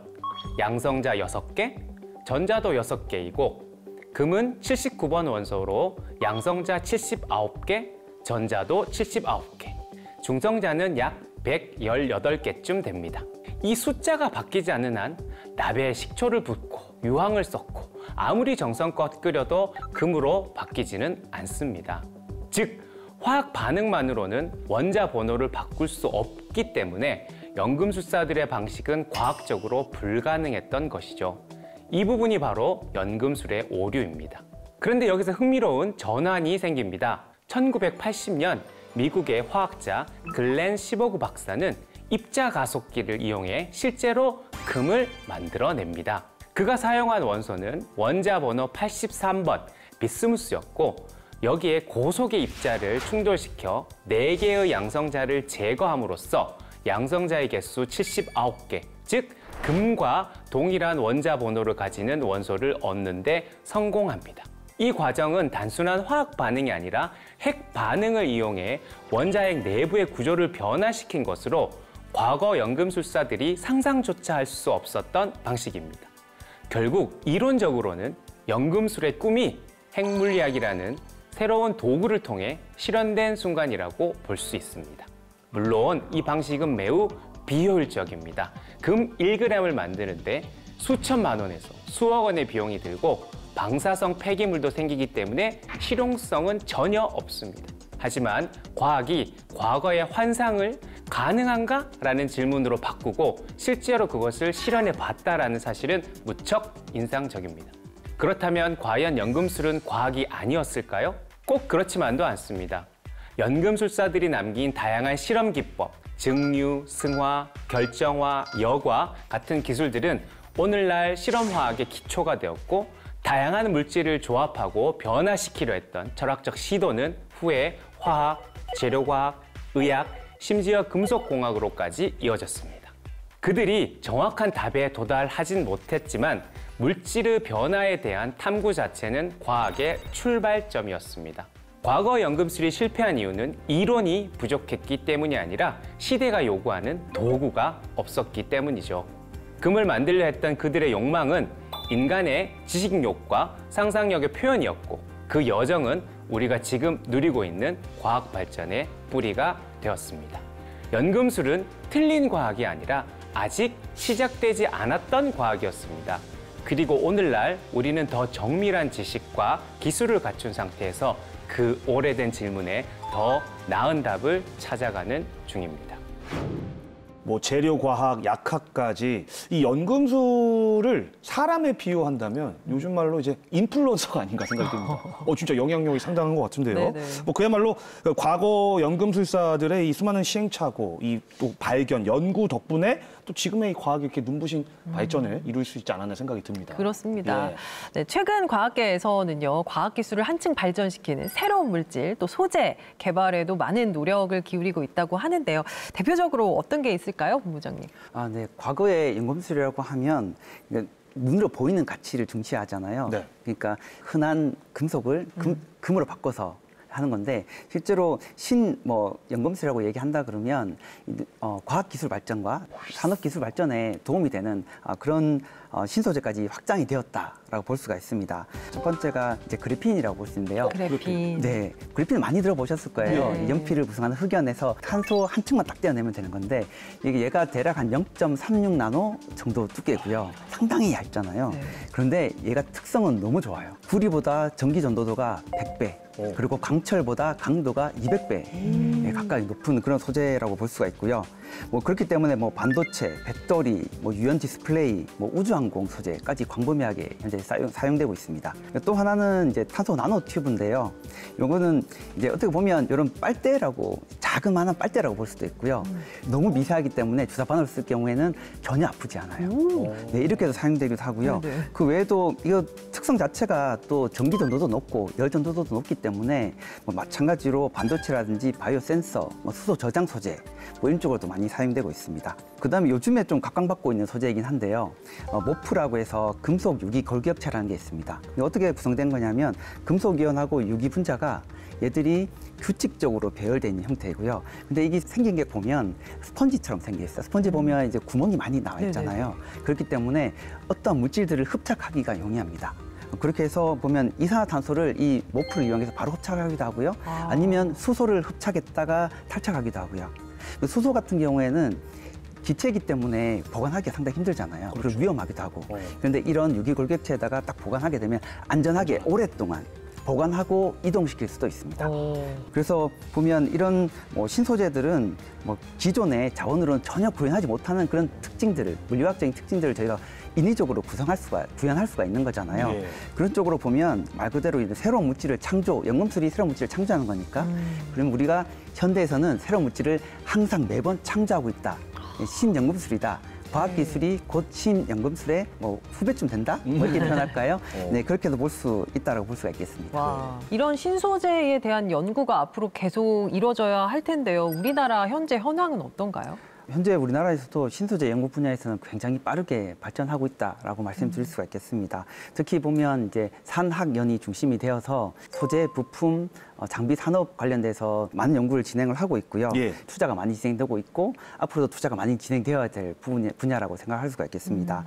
양성자 6개, 전자도 6개이고 금은 79번 원소로 양성자 79개, 전자도 79개, 중성자는 약 118개쯤 됩니다. 이 숫자가 바뀌지 않는 한 납에 식초를 붓고 유황을 섞고 아무리 정성껏 끓여도 금으로 바뀌지는 않습니다. 즉 화학 반응만으로는 원자 번호를 바꿀 수 없기 때문에 연금술사들의 방식은 과학적으로 불가능했던 것이죠. 이 부분이 바로 연금술의 오류입니다. 그런데 여기서 흥미로운 전환이 생깁니다. 1980년 미국의 화학자 글렌 시버그 박사는 입자 가속기를 이용해 실제로 금을 만들어냅니다. 그가 사용한 원소는 원자 번호 83번 비스무스였고 여기에 고속의 입자를 충돌시켜 4개의 양성자를 제거함으로써 양성자의 개수 79개, 즉 금과 동일한 원자 번호를 가지는 원소를 얻는 데 성공합니다. 이 과정은 단순한 화학 반응이 아니라 핵 반응을 이용해 원자핵 내부의 구조를 변화시킨 것으로 과거 연금술사들이 상상조차 할 수 없었던 방식입니다. 결국 이론적으로는 연금술의 꿈이 핵물리학이라는 새로운 도구를 통해 실현된 순간이라고 볼 수 있습니다. 물론 이 방식은 매우 비효율적입니다. 금 1g을 만드는데 수천만 원에서 수억 원의 비용이 들고 방사성 폐기물도 생기기 때문에 실용성은 전혀 없습니다. 하지만 과학이 과거의 환상을 가능한가? 라는 질문으로 바꾸고 실제로 그것을 실현해 봤다라는 사실은 무척 인상적입니다. 그렇다면 과연 연금술은 과학이 아니었을까요? 꼭 그렇지만도 않습니다. 연금술사들이 남긴 다양한 실험 기법, 증류, 승화, 결정화, 여과 같은 기술들은 오늘날 실험화학의 기초가 되었고 다양한 물질을 조합하고 변화시키려 했던 철학적 시도는 후에 화학, 재료과학, 의학, 심지어 금속공학으로까지 이어졌습니다. 그들이 정확한 답에 도달하진 못했지만 물질의 변화에 대한 탐구 자체는 과학의 출발점이었습니다. 과거 연금술이 실패한 이유는 이론이 부족했기 때문이 아니라 시대가 요구하는 도구가 없었기 때문이죠. 금을 만들려 했던 그들의 욕망은 인간의 지식욕과 상상력의 표현이었고 그 여정은 우리가 지금 누리고 있는 과학 발전의 뿌리가 되었습니다. 연금술은 틀린 과학이 아니라 아직 시작되지 않았던 과학이었습니다. 그리고 오늘날 우리는 더 정밀한 지식과 기술을 갖춘 상태에서 그 오래된 질문에 더 나은 답을 찾아가는 중입니다. 뭐 재료 과학, 약학까지 이 연금술을 사람에 비유한다면 요즘 말로 이제 인플루언서가 아닌가 생각이 듭니다. 진짜 영향력이 상당한 것 같은데요. 네네. 뭐 그야말로 과거 연금술사들의 이 수많은 시행착오, 이 또 발견, 연구 덕분에 또 지금의 이 과학이 이렇게 눈부신 발전을 이룰 수 있지 않았나 생각이 듭니다. 그렇습니다. 예. 네, 최근 과학계에서는요, 과학기술을 한층 발전시키는 새로운 물질, 또 소재 개발에도 많은 노력을 기울이고 있다고 하는데요. 대표적으로 어떤 게 있을까요, 본부장님? 네. 과거의 연금술이라고 하면 눈으로 보이는 가치를 중시하잖아요. 네. 그러니까 흔한 금속을 금으로 바꿔서 하는 건데 실제로 연금술이라고 얘기한다 그러면 과학기술 발전과 산업기술 발전에 도움이 되는 그런 신소재까지 확장이 되었다라고 볼 수가 있습니다. 첫 번째가 이제 그래핀이라고 볼 수 있는데요. 그래핀. 네, 그래핀을 많이 들어보셨을 거예요. 네. 연필을 구성하는 흑연에서 탄소 한 층만 딱 떼어내면 되는 건데 얘가 대략 한 0.36 나노 정도 두께고요. 상당히 얇잖아요. 네. 그런데 얘가 특성은 너무 좋아요. 구리보다 전기 전도도가 100배, 그리고 강철보다 강도가 200배 가까이 높은 그런 소재라고 볼 수가 있고요. 그렇기 때문에 반도체, 배터리, 유연 디스플레이, 우주항공 소재까지 광범위하게 현재 사용되고 있습니다. 또 하나는 이제 탄소 나노 튜브인데요. 요거는 이제 어떻게 보면 이런 빨대라고, 자그마한 빨대라고 볼 수도 있고요. 너무 미세하기 때문에 주사 바늘을 쓸 경우에는 전혀 아프지 않아요. 네, 이렇게 해서 사용되기도 하고요. 네네. 그 외에도 이거 특성 자체가 또 전기 전도도 높고 열 전도도 높기 때문에 마찬가지로 반도체라든지 바이오 센서, 수소 저장 소재 이런 쪽으로도 많이 사용되고 있습니다. 그다음에 요즘에 좀 각광받고 있는 소재이긴 한데요. 모프라고 해서 금속 유기 골격체라는 게 있습니다. 이게 어떻게 구성된 거냐면 금속이온하고 유기 분자가 얘들이 규칙적으로 배열되어 있는 형태이고요. 근데 이게 생긴 게 보면 스펀지처럼 생겨 있어요. 스펀지 보면 이제 구멍이 많이 나와 있잖아요. 그렇기 때문에 어떤 물질들을 흡착하기가 용이합니다. 그렇게 해서 보면 이산화탄소를 이 모프를 이용해서 바로 흡착하기도 하고요. 아니면 수소를 흡착했다가 탈착하기도 하고요. 수소 같은 경우에는 기체이기 때문에 보관하기가 상당히 힘들잖아요. 그리고 위험하기도 하고. 그런데 이런 유기골격체에다가 딱 보관하게 되면 안전하게 오랫동안 보관하고 이동시킬 수도 있습니다. 그래서 보면 이런 신소재들은 기존의 자원으로는 전혀 구현하지 못하는 그런 특징들을, 물리학적인 특징들을 저희가 인위적으로 구현할 수가 있는 거잖아요. 예. 그런 쪽으로 보면 말 그대로 새로운 물질을 연금술이 새로운 물질을 창조하는 거니까 그럼 우리가 현대에서는 새로운 물질을 항상 매번 창조하고 있다. 신연금술이다. 과학기술이 곧 신연금술의 후배쯤 된다? 이렇게 표현할까요? 네, 그렇게도 볼 수 있다고 볼 수가 있겠습니다. 와, 이런 신소재에 대한 연구가 앞으로 계속 이뤄져야 할 텐데요. 우리나라 현재 현황은 어떤가요? 현재 우리나라에서도 신소재 연구 분야에서는 굉장히 빠르게 발전하고 있다라고 말씀드릴 수가 있겠습니다. 특히 보면 이제 산학연이 중심이 되어서 소재, 부품, 장비 산업 관련돼서 많은 연구를 진행을 하고 있고요. 예. 투자가 많이 진행되고 있고 앞으로도 투자가 많이 진행되어야 될 분야라고 생각할 수가 있겠습니다.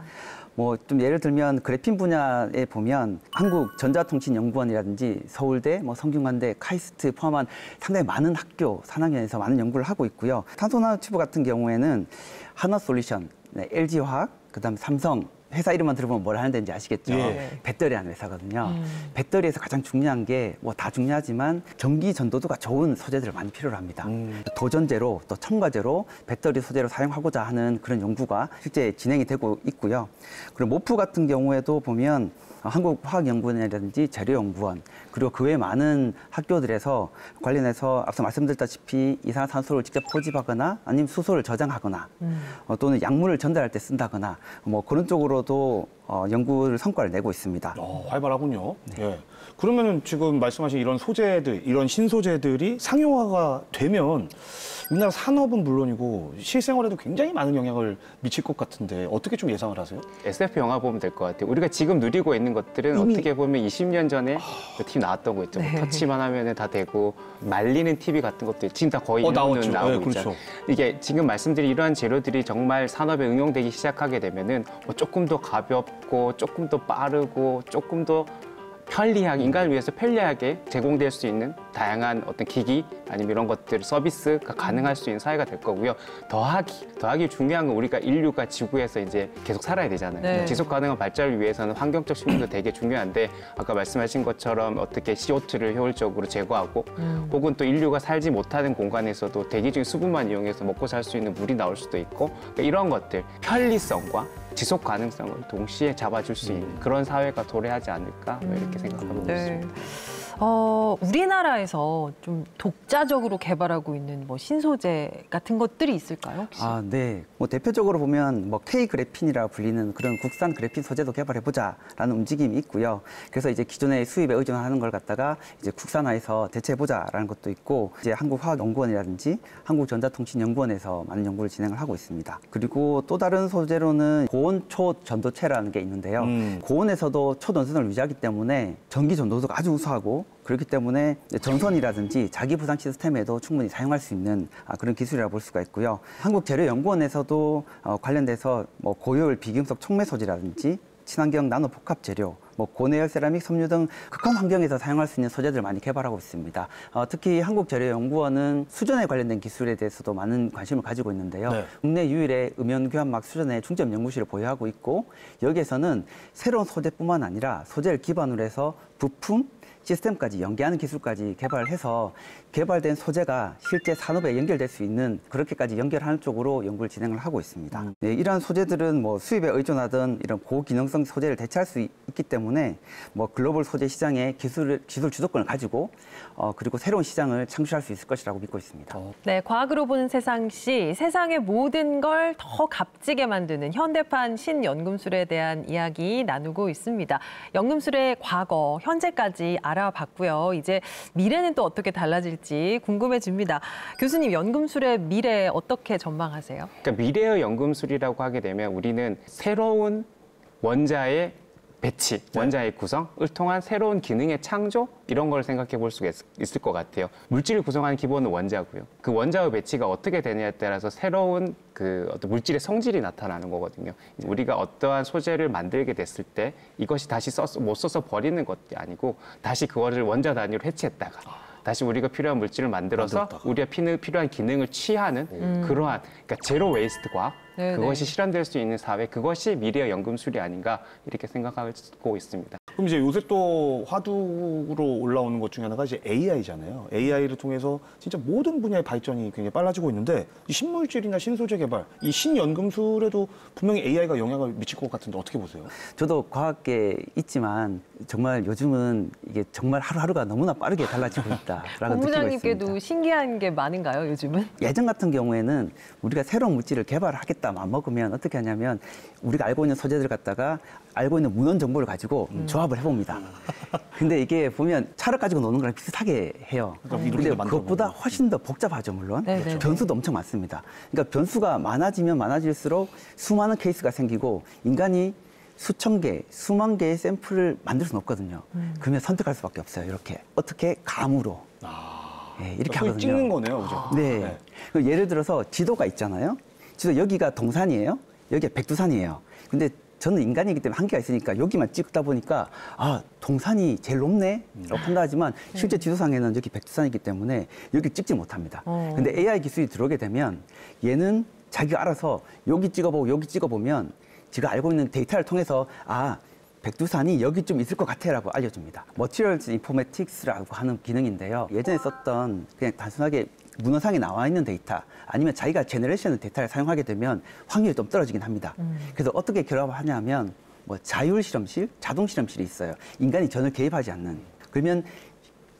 좀 예를 들면 그래핀 분야에 보면 한국전자통신연구원이라든지 서울대, 성균관대, 카이스트 포함한 상당히 많은 학교, 산학연에서 많은 연구를 하고 있고요. 탄소 나노 튜브 같은 경우에는 한화솔루션, LG화학, 그다음 삼성, 회사 이름만 들어보면 뭘 하는 데인지 아시겠죠? 예. 배터리라는 회사거든요. 배터리에서 가장 중요한 게 뭐 다 중요하지만 전기 전도도가 좋은 소재들을 많이 필요로 합니다. 도전제로 또 첨가제로 배터리 소재로 사용하고자 하는 그런 연구가 실제 진행이 되고 있고요. 그리고 모프 같은 경우에도 보면 한국화학연구원이라든지 재료연구원 그리고 그 외 많은 학교들에서 관련해서 앞서 말씀드렸다시피 이산화탄소를 직접 포집하거나 아니면 수소를 저장하거나 또는 약물을 전달할 때 쓴다거나 뭐 그런 쪽으로도 연구 성과를 내고 있습니다. 활발하군요. 예. 그러면은 지금 말씀하신 이런 소재들, 이런 신소재들이 상용화가 되면 우리나라 산업은 물론이고 실생활에도 굉장히 많은 영향을 미칠 것 같은데 어떻게 좀 예상을 하세요? SF 영화 보면 될 것 같아요. 우리가 지금 누리고 있는 것들은 어떻게 보면 20년 전에 TV 나왔던 거 있죠. 뭐 터치만 하면 다 되고 말리는 TV 같은 것도 지금 다 거의 나왔죠. 나오고 네, 있잖아요. 그렇죠. 이게 지금 말씀드린 이러한 재료들이 정말 산업에 응용되기 시작하게 되면은 뭐 조금 더 가볍고 조금 더 빠르고 조금 더 편리하게, 인간을 위해서 편리하게 제공될 수 있는 다양한 어떤 기기 아니면 이런 것들 서비스가 가능할 수 있는 사회가 될 거고요. 더하기 중요한 건 우리가 인류가 지구에서 이제 계속 살아야 되잖아요. 네. 지속 가능한 발전을 위해서는 환경적 측면도 되게 중요한데 아까 말씀하신 것처럼 어떻게 CO2를 효율적으로 제거하고 혹은 또 인류가 살지 못하는 공간에서도 대기 중의 수분만 이용해서 먹고 살 수 있는 물이 나올 수도 있고 그러니까 이런 것들 편리성과 지속 가능성을 동시에 잡아줄 수 있는 그런 사회가 도래하지 않을까 이렇게 생각하고 네. 있습니다. 우리나라에서 좀 독자적으로 개발하고 있는 뭐 신소재 같은 것들이 있을까요? 혹시? 네. 뭐 대표적으로 보면 뭐 K 그래핀이라 불리는 그런 국산 그래핀 소재도 개발해보자라는 움직임이 있고요. 그래서 이제 기존의 수입에 의존하는 걸 갖다가 이제 국산화해서 대체해보자라는 것도 있고 이제 한국화학연구원이라든지 한국전자통신연구원에서 많은 연구를 진행을 하고 있습니다. 그리고 또 다른 소재로는 고온 초전도체라는 게 있는데요. 고온에서도 초전선을 유지하기 때문에 전기 전도도가 아주 우수하고 그렇기 때문에 전선이라든지 자기 부상 시스템에도 충분히 사용할 수 있는 그런 기술이라고 볼 수가 있고요. 한국재료연구원에서도 관련돼서 뭐 고효율 비금속 촉매 소재라든지 친환경 나노 복합 재료, 뭐 고내열 세라믹 섬유 등 극한 환경에서 사용할 수 있는 소재들을 많이 개발하고 있습니다. 특히 한국재료연구원은 수전에 관련된 기술에 대해서도 많은 관심을 가지고 있는데요. 네. 국내 유일의 음연교환막 수전의 중점 연구실을 보유하고 있고 여기에서는 새로운 소재뿐만 아니라 소재를 기반으로 해서 부품, 시스템까지 연계하는 기술까지 개발을 해서 개발된 소재가 실제 산업에 연결될 수 있는 그렇게까지 연결하는 쪽으로 연구를 진행을 하고 있습니다. 네, 이러한 소재들은 뭐 수입에 의존하던 이런 고기능성 소재를 대체할 수 있기 때문에 뭐 글로벌 소재 시장의 기술 주도권을 가지고 그리고 새로운 시장을 창출할 수 있을 것이라고 믿고 있습니다. 네, 과학으로 보는 세상시 세상의 모든 걸 더 값지게 만드는 현대판 신연금술에 대한 이야기 나누고 있습니다. 연금술의 과거, 현재까지 알아봤고요. 이제 미래는 또 어떻게 달라질지 궁금해집니다. 교수님, 연금술의 미래 어떻게 전망하세요? 그러니까 미래의 연금술이라고 하게 되면 우리는 새로운 원자의 배치, 원자의 구성을 통한 새로운 기능의 창조 이런 걸 생각해 볼 수가 있을 것 같아요. 물질을 구성하는 기본은 원자고요. 그 원자의 배치가 어떻게 되느냐에 따라서 새로운 그 어떤 물질의 성질이 나타나는 거거든요. 우리가 어떠한 소재를 만들게 됐을 때 이것이 다시 못 써서 버리는 것이 아니고 다시 그거를 원자 단위로 해체했다가 다시 우리가 필요한 물질을 만들어서 우리가 필요한 기능을 취하는 그러한 그러니까 제로 웨이스트 과학 네네. 그것이 실현될 수 있는 사회 그것이 미래의 연금술이 아닌가 이렇게 생각하고 있습니다. 그럼 이제 요새 또 화두로 올라오는 것 중에 하나가 이제 AI잖아요. AI를 통해서 진짜 모든 분야의 발전이 굉장히 빨라지고 있는데 이 신물질이나 신소재 개발, 이 신연금술에도 분명히 AI가 영향을 미칠 것 같은데 어떻게 보세요? 저도 과학계에 있지만 정말 요즘은 이게 정말 하루하루가 너무나 빠르게 달라지고 있다라고 느끼고 본부장님께도 있습니다. 신기한 게 많은가요, 요즘은? 예전 같은 경우에는 우리가 새로운 물질을 개발하겠다 마음먹으면 어떻게 하냐면 우리가 알고 있는 소재들 갖다가 알고 있는 문헌 정보를 가지고 조합을 해봅니다. 근데 이게 보면 차를 가지고 노는 거랑 비슷하게 해요. 근데 그것보다 훨씬 더 복잡하죠, 물론. 네네. 변수도 엄청 많습니다. 그러니까 변수가 많아지면 많아질수록 수많은 케이스가 생기고 인간이 수천 개, 수만 개의 샘플을 만들 수는 없거든요. 그러면 선택할 수밖에 없어요, 이렇게. 어떻게? 감으로. 네, 이렇게 하거든요. 찍는 거네요, 그죠? 네. 그 예를 들어서 지도가 있잖아요. 지도 여기가 동산이에요. 여기가 백두산이에요. 근데 저는 인간이기 때문에 한계가 있으니까 여기만 찍다 보니까 동산이 제일 높네 라고 판단하지만 실제 지도상에는 여기 백두산이기 때문에 여기 찍지 못합니다. 근데 AI 기술이 들어오게 되면 얘는 자기가 알아서 여기 찍어보고 여기 찍어보면 제가 알고 있는 데이터를 통해서 백두산이 여기 좀 있을 것 같아라고 알려줍니다. Materials Informatics라고 하는 기능인데요. 예전에 썼던 그냥 단순하게 문헌상에 나와 있는 데이터 아니면 자기가 제너레이션 데이터를 사용하게 되면 확률이 좀 떨어지긴 합니다. 그래서 어떻게 결합하냐면 뭐 자율 실험실, 자동 실험실이 있어요. 인간이 전혀 개입하지 않는. 그러면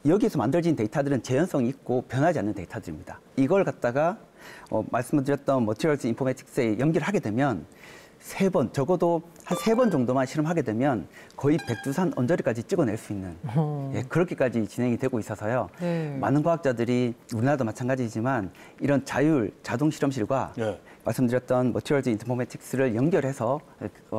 여기서 만들어진 데이터들은 재현성이 있고 변하지 않는 데이터들입니다. 이걸 갖다가 말씀드렸던 Materials Informatics에 연결을 하게 되면 적어도 한 3번 정도만 실험하게 되면 거의 백두산 언저리까지 찍어낼 수 있는 그렇게까지 진행이 되고 있어서요. 네. 많은 과학자들이 우리나라도 마찬가지지만 이런 자율 자동 실험실과 말씀드렸던 Materials Informatics를 연결해서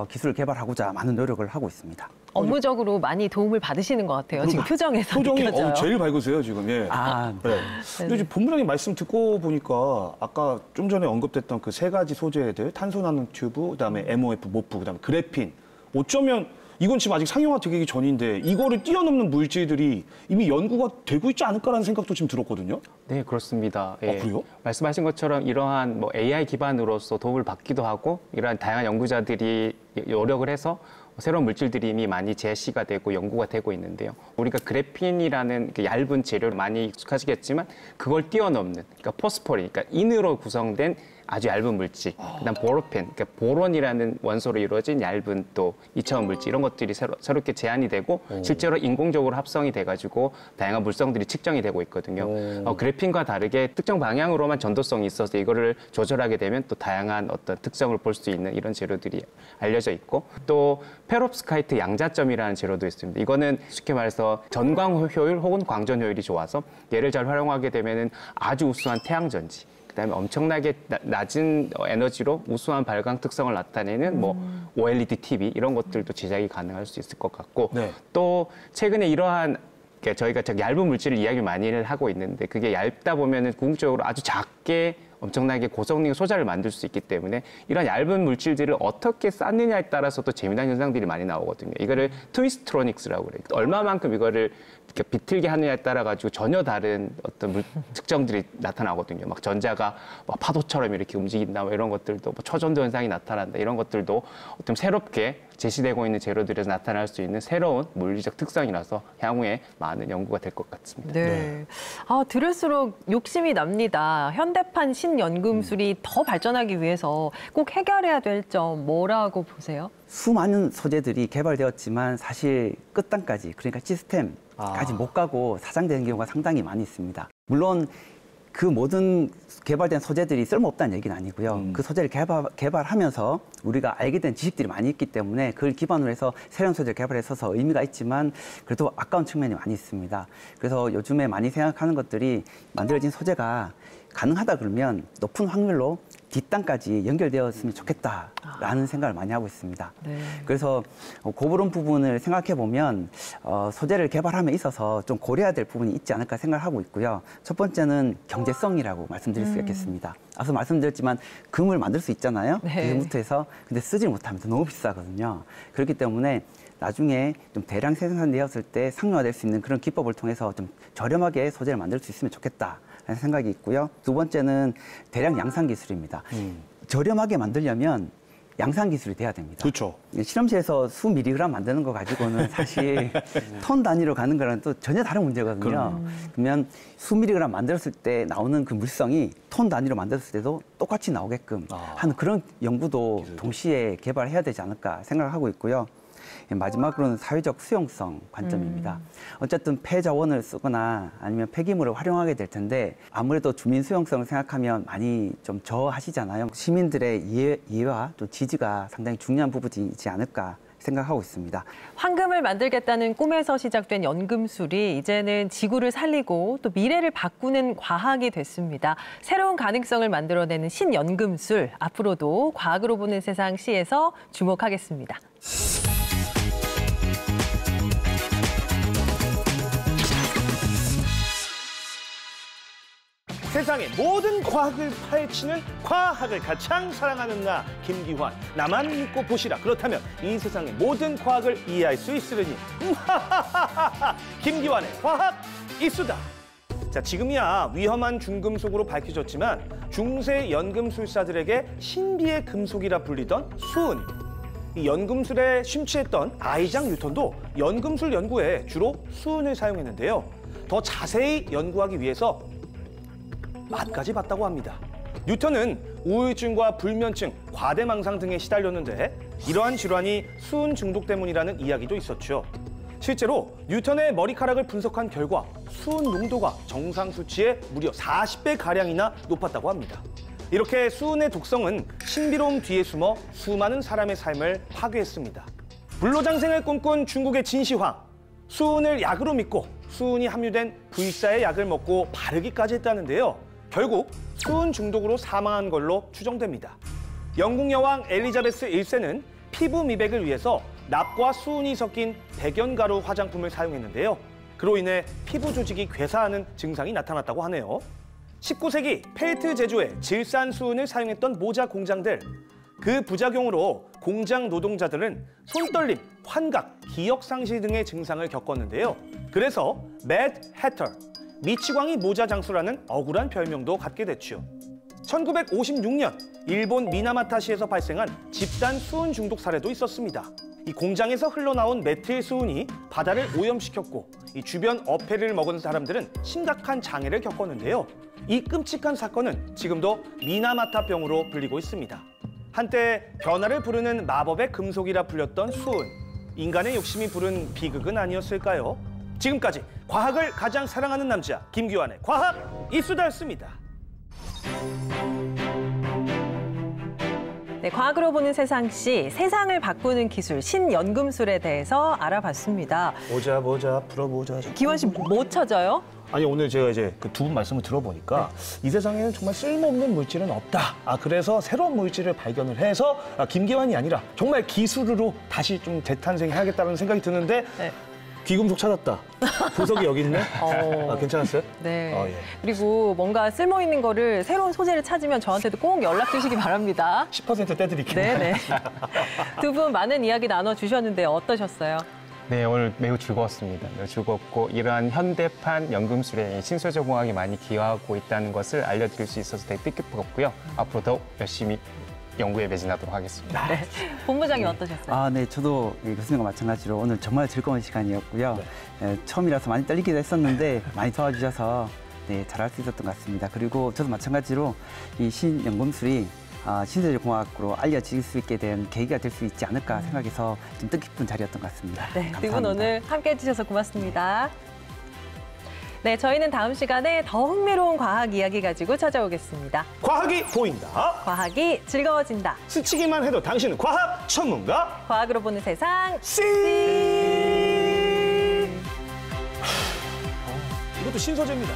기술을 개발하고자 많은 노력을 하고 있습니다. 업무적으로 많이 도움을 받으시는 것 같아요. 지금 표정에서 표정이 느껴져요. 제일 밝으세요, 지금. 예. 네. 근데 지금 본부장님 말씀 듣고 보니까 아까 좀 전에 언급됐던 그 3가지 소재들, 탄소 나노 튜브, 그다음에 MOF, 모프, 그다음에 그래핀. 어쩌면 이건 지금 아직 상용화 되기 전인데 이거를 뛰어넘는 물질들이 이미 연구가 되고 있지 않을까라는 생각도 지금 들었거든요. 네, 그렇습니다. 예. 그래요? 말씀하신 것처럼 이러한 뭐 AI 기반으로서 도움을 받기도 하고 이러한 다양한 연구자들이 노력을 해서 새로운 물질들이 이미 많이 제시가 되고 연구가 되고 있는데요. 우리가 그래핀이라는 그 얇은 재료를 많이 익숙하시겠지만 그걸 뛰어넘는, 그러니까 포스포린, 그러니까 인으로 구성된 아주 얇은 물질, 그다음 보로펜, 그러니까 보론이라는 원소로 이루어진 얇은 또 이차원 물질 이런 것들이 새롭게 제한이 되고 실제로 인공적으로 합성이 돼가지고 다양한 물성들이 측정이 되고 있거든요. 그래핀과 다르게 특정 방향으로만 전도성이 있어서 이거를 조절하게 되면 또 다양한 어떤 특성을 볼 수 있는 이런 재료들이 알려져 있고 또 페롭스카이트 양자점이라는 재료도 있습니다. 이거는 쉽게 말해서 전광 효율 혹은 광전 효율이 좋아서 얘를 잘 활용하게 되면은 아주 우수한 태양전지. 그다음에 엄청나게 낮은 에너지로 우수한 발광 특성을 나타내는 뭐 OLED TV 이런 것들도 제작이 가능할 수 있을 것 같고 또 최근에 이러한 저희가 얇은 물질을 이야기 많이 하고 있는데 그게 얇다 보면은 궁극적으로 아주 작게 엄청나게 고성능 소자를 만들 수 있기 때문에 이런 얇은 물질들을 어떻게 쌓느냐에 따라서도 재미난 현상들이 많이 나오거든요. 이거를 트위스트로닉스라고 그래요. 얼마만큼 이거를 이렇게 비틀게 하느냐에 따라 가지고 전혀 다른 어떤 특정들이 나타나거든요. 막 전자가 막 파도처럼 이렇게 움직인다, 뭐 이런 것들도 뭐 초전도 현상이 나타난다, 이런 것들도 어떤 새롭게 제시되고 있는 재료들에서 나타날 수 있는 새로운 물리적 특성이라서 향후에 많은 연구가 될 것 같습니다. 네. 들을수록 욕심이 납니다. 현대판 신연금술이 더 발전하기 위해서 꼭 해결해야 될 점 뭐라고 보세요? 수많은 소재들이 개발되었지만 사실 끝단까지, 그러니까 시스템까지 못 가고 사장되는 경우가 상당히 많이 있습니다. 물론 그 모든 개발된 소재들이 쓸모없다는 얘기는 아니고요. 그 소재를 개발하면서 우리가 알게 된 지식들이 많이 있기 때문에 그걸 기반으로 해서 새로운 소재를 개발해서 의미가 있지만 그래도 아까운 측면이 많이 있습니다. 그래서 요즘에 많이 생각하는 것들이 만들어진 소재가 가능하다 그러면 높은 확률로 뒷단까지 연결되었으면 좋겠다라는 생각을 많이 하고 있습니다. 네. 그래서 그런 부분을 생각해 보면 소재를 개발함에 있어서 좀 고려해야 될 부분이 있지 않을까 생각하고 있고요. 첫 번째는 경제성이라고 말씀드릴 수 있겠습니다. 앞서 말씀드렸지만 금을 만들 수 있잖아요. 지금부터 해서. 근데 쓰지 못하면서 너무 비싸거든요. 그렇기 때문에 나중에 좀 대량 생산되었을 때 상용화될 수 있는 그런 기법을 통해서 좀 저렴하게 소재를 만들 수 있으면 좋겠다. 라는 생각이 있고요. 두 번째는 대량 양산 기술입니다. 저렴하게 만들려면 양산 기술이 돼야 됩니다. 그렇죠. 실험실에서 수 미리그램 만드는 거 가지고는 사실 톤 단위로 가는 거랑 또 전혀 다른 문제거든요. 그러면 수 미리그램 만들었을 때 나오는 그 물성이 톤 단위로 만들었을 때도 똑같이 나오게끔 하는 그런 연구도 동시에 개발해야 되지 않을까 생각을 하고 있고요. 마지막으로는 사회적 수용성 관점입니다. 어쨌든 폐자원을 쓰거나 아니면 폐기물을 활용하게 될 텐데 아무래도 주민 수용성을 생각하면 많이 좀 저하시잖아요. 시민들의 이해와 또 지지가 상당히 중요한 부분이지 않을까 생각하고 있습니다. 황금을 만들겠다는 꿈에서 시작된 연금술이 이제는 지구를 살리고 또 미래를 바꾸는 과학이 됐습니다. 새로운 가능성을 만들어내는 신연금술, 앞으로도 과학으로 보는 세상 시에서 주목하겠습니다. 세상의 모든 과학을 파헤치는 과학을 가장 사랑하는 나 김기환, 나만 믿고 보시라. 그렇다면 이 세상의 모든 과학을 이해할 수 있으려니 김기환의 과학 이수다. 자, 지금이야 위험한 중금속으로 밝혀졌지만 중세 연금술사들에게 신비의 금속이라 불리던 수은, 이 연금술에 심취했던 아이작 뉴턴도 연금술 연구에 주로 수은을 사용했는데요. 더 자세히 연구하기 위해서 맛까지 봤다고 합니다. 뉴턴은 우울증과 불면증, 과대망상 등에 시달렸는데 이러한 질환이 수은 중독 때문이라는 이야기도 있었죠. 실제로 뉴턴의 머리카락을 분석한 결과 수은 농도가 정상 수치의 무려 40배가량이나 높았다고 합니다. 이렇게 수은의 독성은 신비로움 뒤에 숨어 수많은 사람의 삶을 파괴했습니다. 불로장생을 꿈꾼 중국의 진시황, 수은을 약으로 믿고 수은이 함유된 V자의 약을 먹고 바르기까지 했다는데요. 결국 수은 중독으로 사망한 걸로 추정됩니다. 영국 여왕 엘리자베스 1세는 피부 미백을 위해서 납과 수은이 섞인 백연가루 화장품을 사용했는데요. 그로 인해 피부 조직이 괴사하는 증상이 나타났다고 하네요. 19세기 펠트 제조에 질산 수은을 사용했던 모자 공장들. 그 부작용으로 공장 노동자들은 손떨림, 환각, 기억 상실 등의 증상을 겪었는데요. 그래서 매드 해터, 미치광이 모자 장수라는 억울한 별명도 갖게 됐죠. 1956년 일본 미나마타시에서 발생한 집단 수은 중독 사례도 있었습니다. 이 공장에서 흘러나온 메틸 수은이 바다를 오염시켰고 이 주변 어패를 먹은 사람들은 심각한 장애를 겪었는데요. 이 끔찍한 사건은 지금도 미나마타병으로 불리고 있습니다. 한때 변화를 부르는 마법의 금속이라 불렸던 수은. 인간의 욕심이 부른 비극은 아니었을까요? 지금까지 과학을 가장 사랑하는 남자 김규환의 과학 이수다였습니다. 네, 과학으로 보는 세상시 세상을 바꾸는 기술 신연금술에 대해서 알아봤습니다. 보자 풀어보자. 기환 씨 뭐 찾아요? 아니 오늘 제가 이제 그 두 분 말씀을 들어보니까 이 세상에는 정말 쓸모없는 물질은 없다. 그래서 새로운 물질을 발견을 해서 김기환이 아니라 정말 기술으로 다시 좀 재탄생해야겠다는 생각이 드는데 네. 귀금속 찾았다. 보석이 여기 있네. 괜찮았어요? 네. 예. 그리고 뭔가 쓸모 있는 거를 새로운 소재를 찾으면 저한테도 꼭 연락 주시기 바랍니다. 10% 떼드릴게요. 네네. 두 분 많은 이야기 나눠주셨는데 어떠셨어요? 네, 오늘 매우 즐거웠습니다. 매우 즐겁고 이러한 현대판 연금술에 신소재 공학이 많이 기여하고 있다는 것을 알려드릴 수 있어서 되게 뜻깊었고요. 앞으로 더욱 열심히 연구에 매진하도록 하겠습니다. 네. 본부장님 어떠셨어요? 네, 저도 교수님과 마찬가지로 오늘 정말 즐거운 시간이었고요. 처음이라서 많이 떨리기도 했었는데 많이 도와주셔서 네, 잘할 수 있었던 것 같습니다. 그리고 저도 마찬가지로 이 신연금술이 신소재 공학으로 알려질 수 있게 된 계기가 될 수 있지 않을까 생각해서 좀 뜻깊은 자리였던 것 같습니다. 네, 감사합니다. 두 분 오늘 함께 해주셔서 고맙습니다. 네, 저희는 다음 시간에 더 흥미로운 과학 이야기 가지고 찾아오겠습니다. 과학이 보인다. 과학이 즐거워진다. 스치기만 해도 당신은 과학 전문가. 과학으로 보는 세상. 씨. 이것도 신소재입니다.